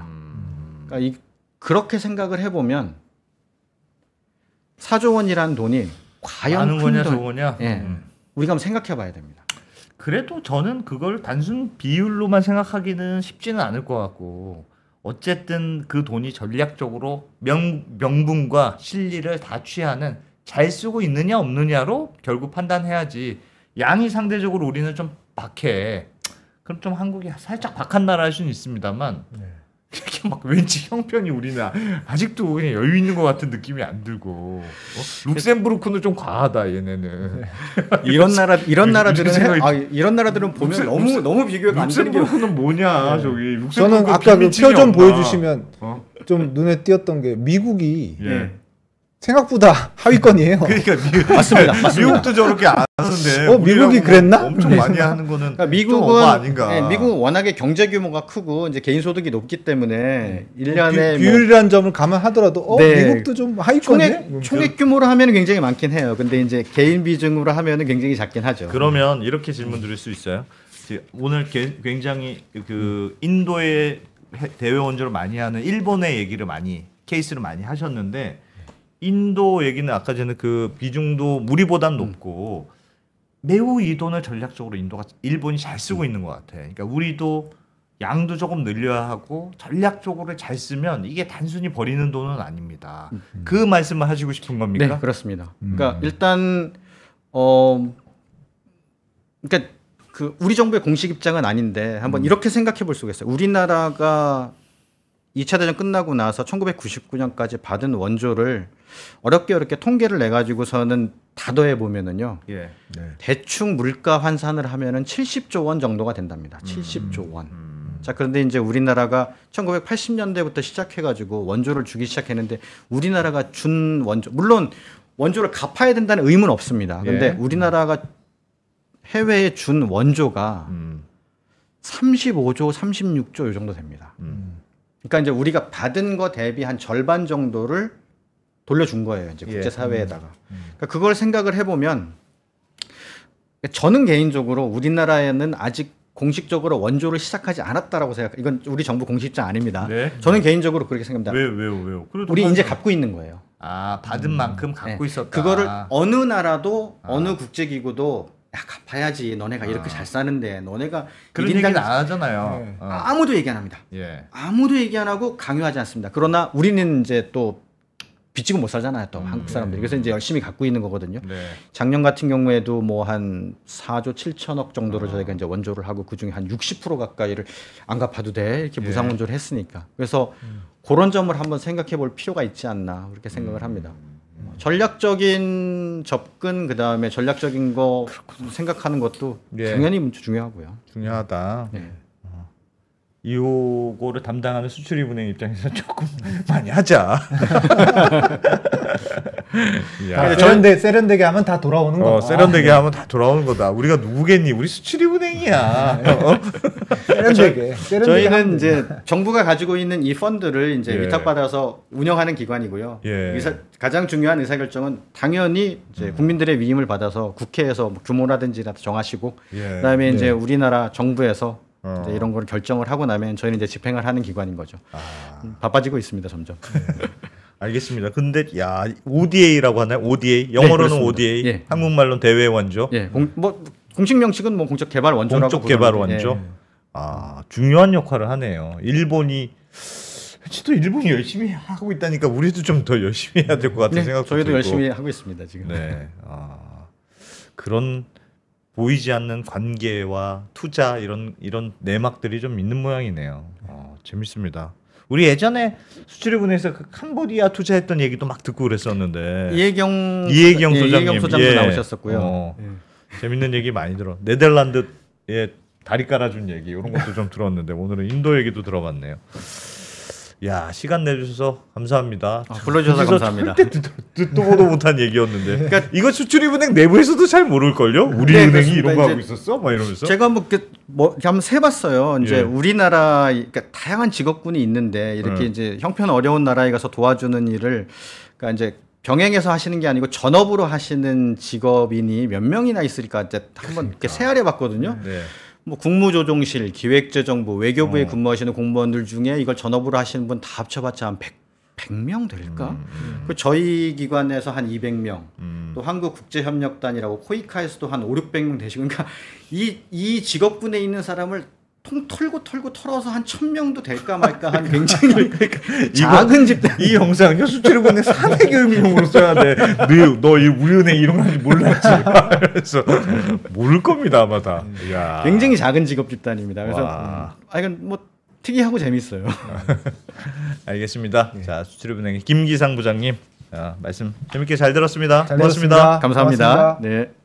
그러니까 그렇게 생각을 해보면 4조 원이라는 돈이 과연 많은 큰 거냐 돈- 적으냐? 예. 우리가 한번 생각해봐야 됩니다. 그래도 저는 그걸 단순 비율로만 생각하기는 쉽지는 않을 것 같고 어쨌든 그 돈이 전략적으로 명분과 실리를 다 취하는 잘 쓰고 있느냐 없느냐로 결국 판단해야지. 양이 상대적으로 우리는 좀 박해. 그럼 좀 한국이 살짝 박한 나라일 수는 있습니다만 이렇게 막 왠지 형편이 우리는 아직도 그냥 여유 있는 것 같은 느낌이 안 들고 룩셈부르크는 좀 과하다 얘네는. 이런 나라들은 생각이- 이런 나라들은 보면 너무 비교가 안 되는 게 룩셈부르크는 뭐냐 저기 룩셈부르크 저는 아까 그 빈민층이 표 좀 없나. 보여주시면 어? 좀 눈에 띄었던 게 미국이 예. 생각보다 하위권이에요. 그러니까 맞습니다. 미국도 저렇게 안 하는데 미국이 우리라고 그랬나? 엄청 많이 하는 거는 그러니까 좀 오버 아닌가. 미국은 워낙에 경제 규모가 크고 이제 개인 소득이 높기 때문에 1년에 비율이라는 점을 감안하더라도 네. 미국도 좀 하위권이네. 총액 규모로 하면 굉장히 많긴 해요. 근데 이제 개인 비중으로 하면은 굉장히 작긴 하죠. 그러면 이렇게 질문 드릴 수 있어요. 오늘 굉장히 그 인도의 대외 원조를 많이 하는 일본의 얘기를 많이 케이스를 많이 하셨는데 인도 얘기는 아까 전에 그 비중도 우리보단 높고 매우 이 돈을 전략적으로 일본이 잘 쓰고 있는 것 같아. 그러니까 우리도 양도 조금 늘려야 하고 전략적으로 잘 쓰면 이게 단순히 버리는 돈은 아닙니다. 그 말씀을 하시고 싶은 겁니까? 네, 그렇습니다. 그러니까 일단 그러니까 그 우리 정부의 공식 입장은 아닌데 한번 이렇게 생각해 볼 수가 있어요. 우리나라가 2차 대전 끝나고 나서 1999년까지 받은 원조를 어렵게 통계를 내 가지고서는 다 더해 보면은요. 예. 대충 물가 환산을 하면은 70조 원 정도가 된답니다. 70조 원. 자, 그런데 이제 우리나라가 1980년대부터 시작해 가지고 원조를 주기 시작했는데 우리나라가 준 원조 물론 원조를 갚아야 된다는 의무는 없습니다. 근데 예. 우리나라가 해외에 준 원조가 35조, 36조 이 정도 됩니다. 그러니까 이제 우리가 받은 거 대비 한 절반 정도를 돌려준 거예요. 이제 국제 사회에다가. 그러니까 그걸 생각을 해보면 저는 개인적으로 우리나라에는 아직 공식적으로 원조를 시작하지 않았다라고 생각. 이건 우리 정부 공식 입장 아닙니다. 네. 저는 개인적으로 그렇게 생각합니다. 왜요? 그래도 우리 이제 갚고 있는 거예요. 받은 만큼 갖고 네. 있었다. 그거를 어느 나라도 어느 국제기구도 야 갚아야지. 너네가 이렇게 잘 사는데 너네가 그런 1인당 얘기는 안 하잖아요. 네. 아무도 얘기 안 합니다. 예. 아무도 얘기 안 하고 강요하지 않습니다. 그러나 우리는 이제 또 빚지고 못 살잖아요. 또 한국 사람들이. 그래서 이제 열심히 갖고 있는 거거든요. 네. 작년 같은 경우에도 뭐 한 4조 7천억 정도를 저희가 이제 원조를 하고 그중에 한 60% 가까이를 안 갚아도 돼. 이렇게 무상 원조를 했으니까. 그래서 그런 점을 한번 생각해 볼 필요가 있지 않나 그렇게 생각을 합니다. 전략적인 접근 그다음에 전략적인 거 생각하는 것도 예. 당연히 중요하고요. 중요하다. 네. 이거를 담당하는 수출입은행 입장에서 조금 많이 하자. 야. 세련되게 하면 다 돌아오는 거다. 세련되게 하면 다 돌아오는 거다. 우리가 누구겠니? 우리 수출입은행이야. 세련되게. 저희는 하면 이제 정부가 가지고 있는 이 펀드를 이제 예. 위탁받아서 운영하는 기관이고요. 예. 가장 중요한 의사결정은 당연히 이제 국민들의 위임을 받아서 국회에서 뭐 규모라든지 정하시고 예. 그다음에 이제 우리나라 정부에서 어. 이제 이런 걸 결정을 하고 나면 저희는 이제 집행을 하는 기관인 거죠. 아, 바빠지고 있습니다, 점점. 알겠습니다. 근데 야 ODA라고 하나요? ODA 영어로는 그렇습니다. ODA, 예. 한국말로는 대외 원조, 예, 공식 명칭은 뭐 공적 개발 원조라고 공적 개발 부르는데, 원조. 예. 중요한 역할을 하네요. 일본이 진짜 일본이 열심히 하고 있다니까 우리도 좀 더 열심히 해야 될 것 같은 네, 생각도 저희도 들고. 열심히 하고 있습니다 지금. 네. 그런 보이지 않는 관계와 투자 이런 내막들이 좀 있는 모양이네요. 재밌습니다. 우리 예전에 수출입은에서 그 캄보디아 투자했던 얘기도 막 듣고 그랬었는데 이혜경 소장님 소장도 나오셨었고요. 재밌는 얘기 많이 들어. 네덜란드에 다리 깔아준 얘기 이런 것도 좀 들었는데 오늘은 인도 얘기도 들어봤네요. 야 시간 내주셔서 감사합니다. 불러주셔서 감사합니다. 듣도 보도 못한 얘기였는데. 그러니까 이거 수출입은행 내부에서도 잘 모를 걸요. 우리 네, 은행이 이런 거 이제 하고 있었어? 막 이러면서. 제가 뭐 한번 세봤어요. 이제 예. 우리나라 그러니까 다양한 직업군이 있는데 이렇게 이제 형편 어려운 나라에 가서 도와주는 일을 그러니까 이제 병행해서 하시는 게 아니고 전업으로 하시는 직업인이 몇 명이나 있을까 이제 한번 이렇게 세알해봤거든요. 네. 뭐 국무조정실, 기획재정부, 외교부에 근무하시는 공무원들 중에 이걸 전업으로 하시는 분 다 합쳐봤자 한 100명 될까? 그 저희 기관에서 한 200명, 또 한국국제협력단이라고 코이카에서도 한 500~600명 되시고, 그러니까 이 직업군에 있는 사람을 털고 털어서 한 1000명도 될까 말까 한 굉장히 작은 집단. 이 영상요 수출입은행 사내 교육용으로 써야 돼. 너 우리 은행 이런 거 하는지 몰랐지. 그래서 모를 겁니다 아마 다. 이야. 굉장히 작은 직업 집단입니다. 그래서 와. 이건 뭐 특이하고 재밌어요. 알겠습니다. 자 수출입은행의 김기상 부장님 말씀 재밌게 잘 들었습니다. 잘 고맙습니다. 들었습니다. 감사합니다. 고맙습니다. 네.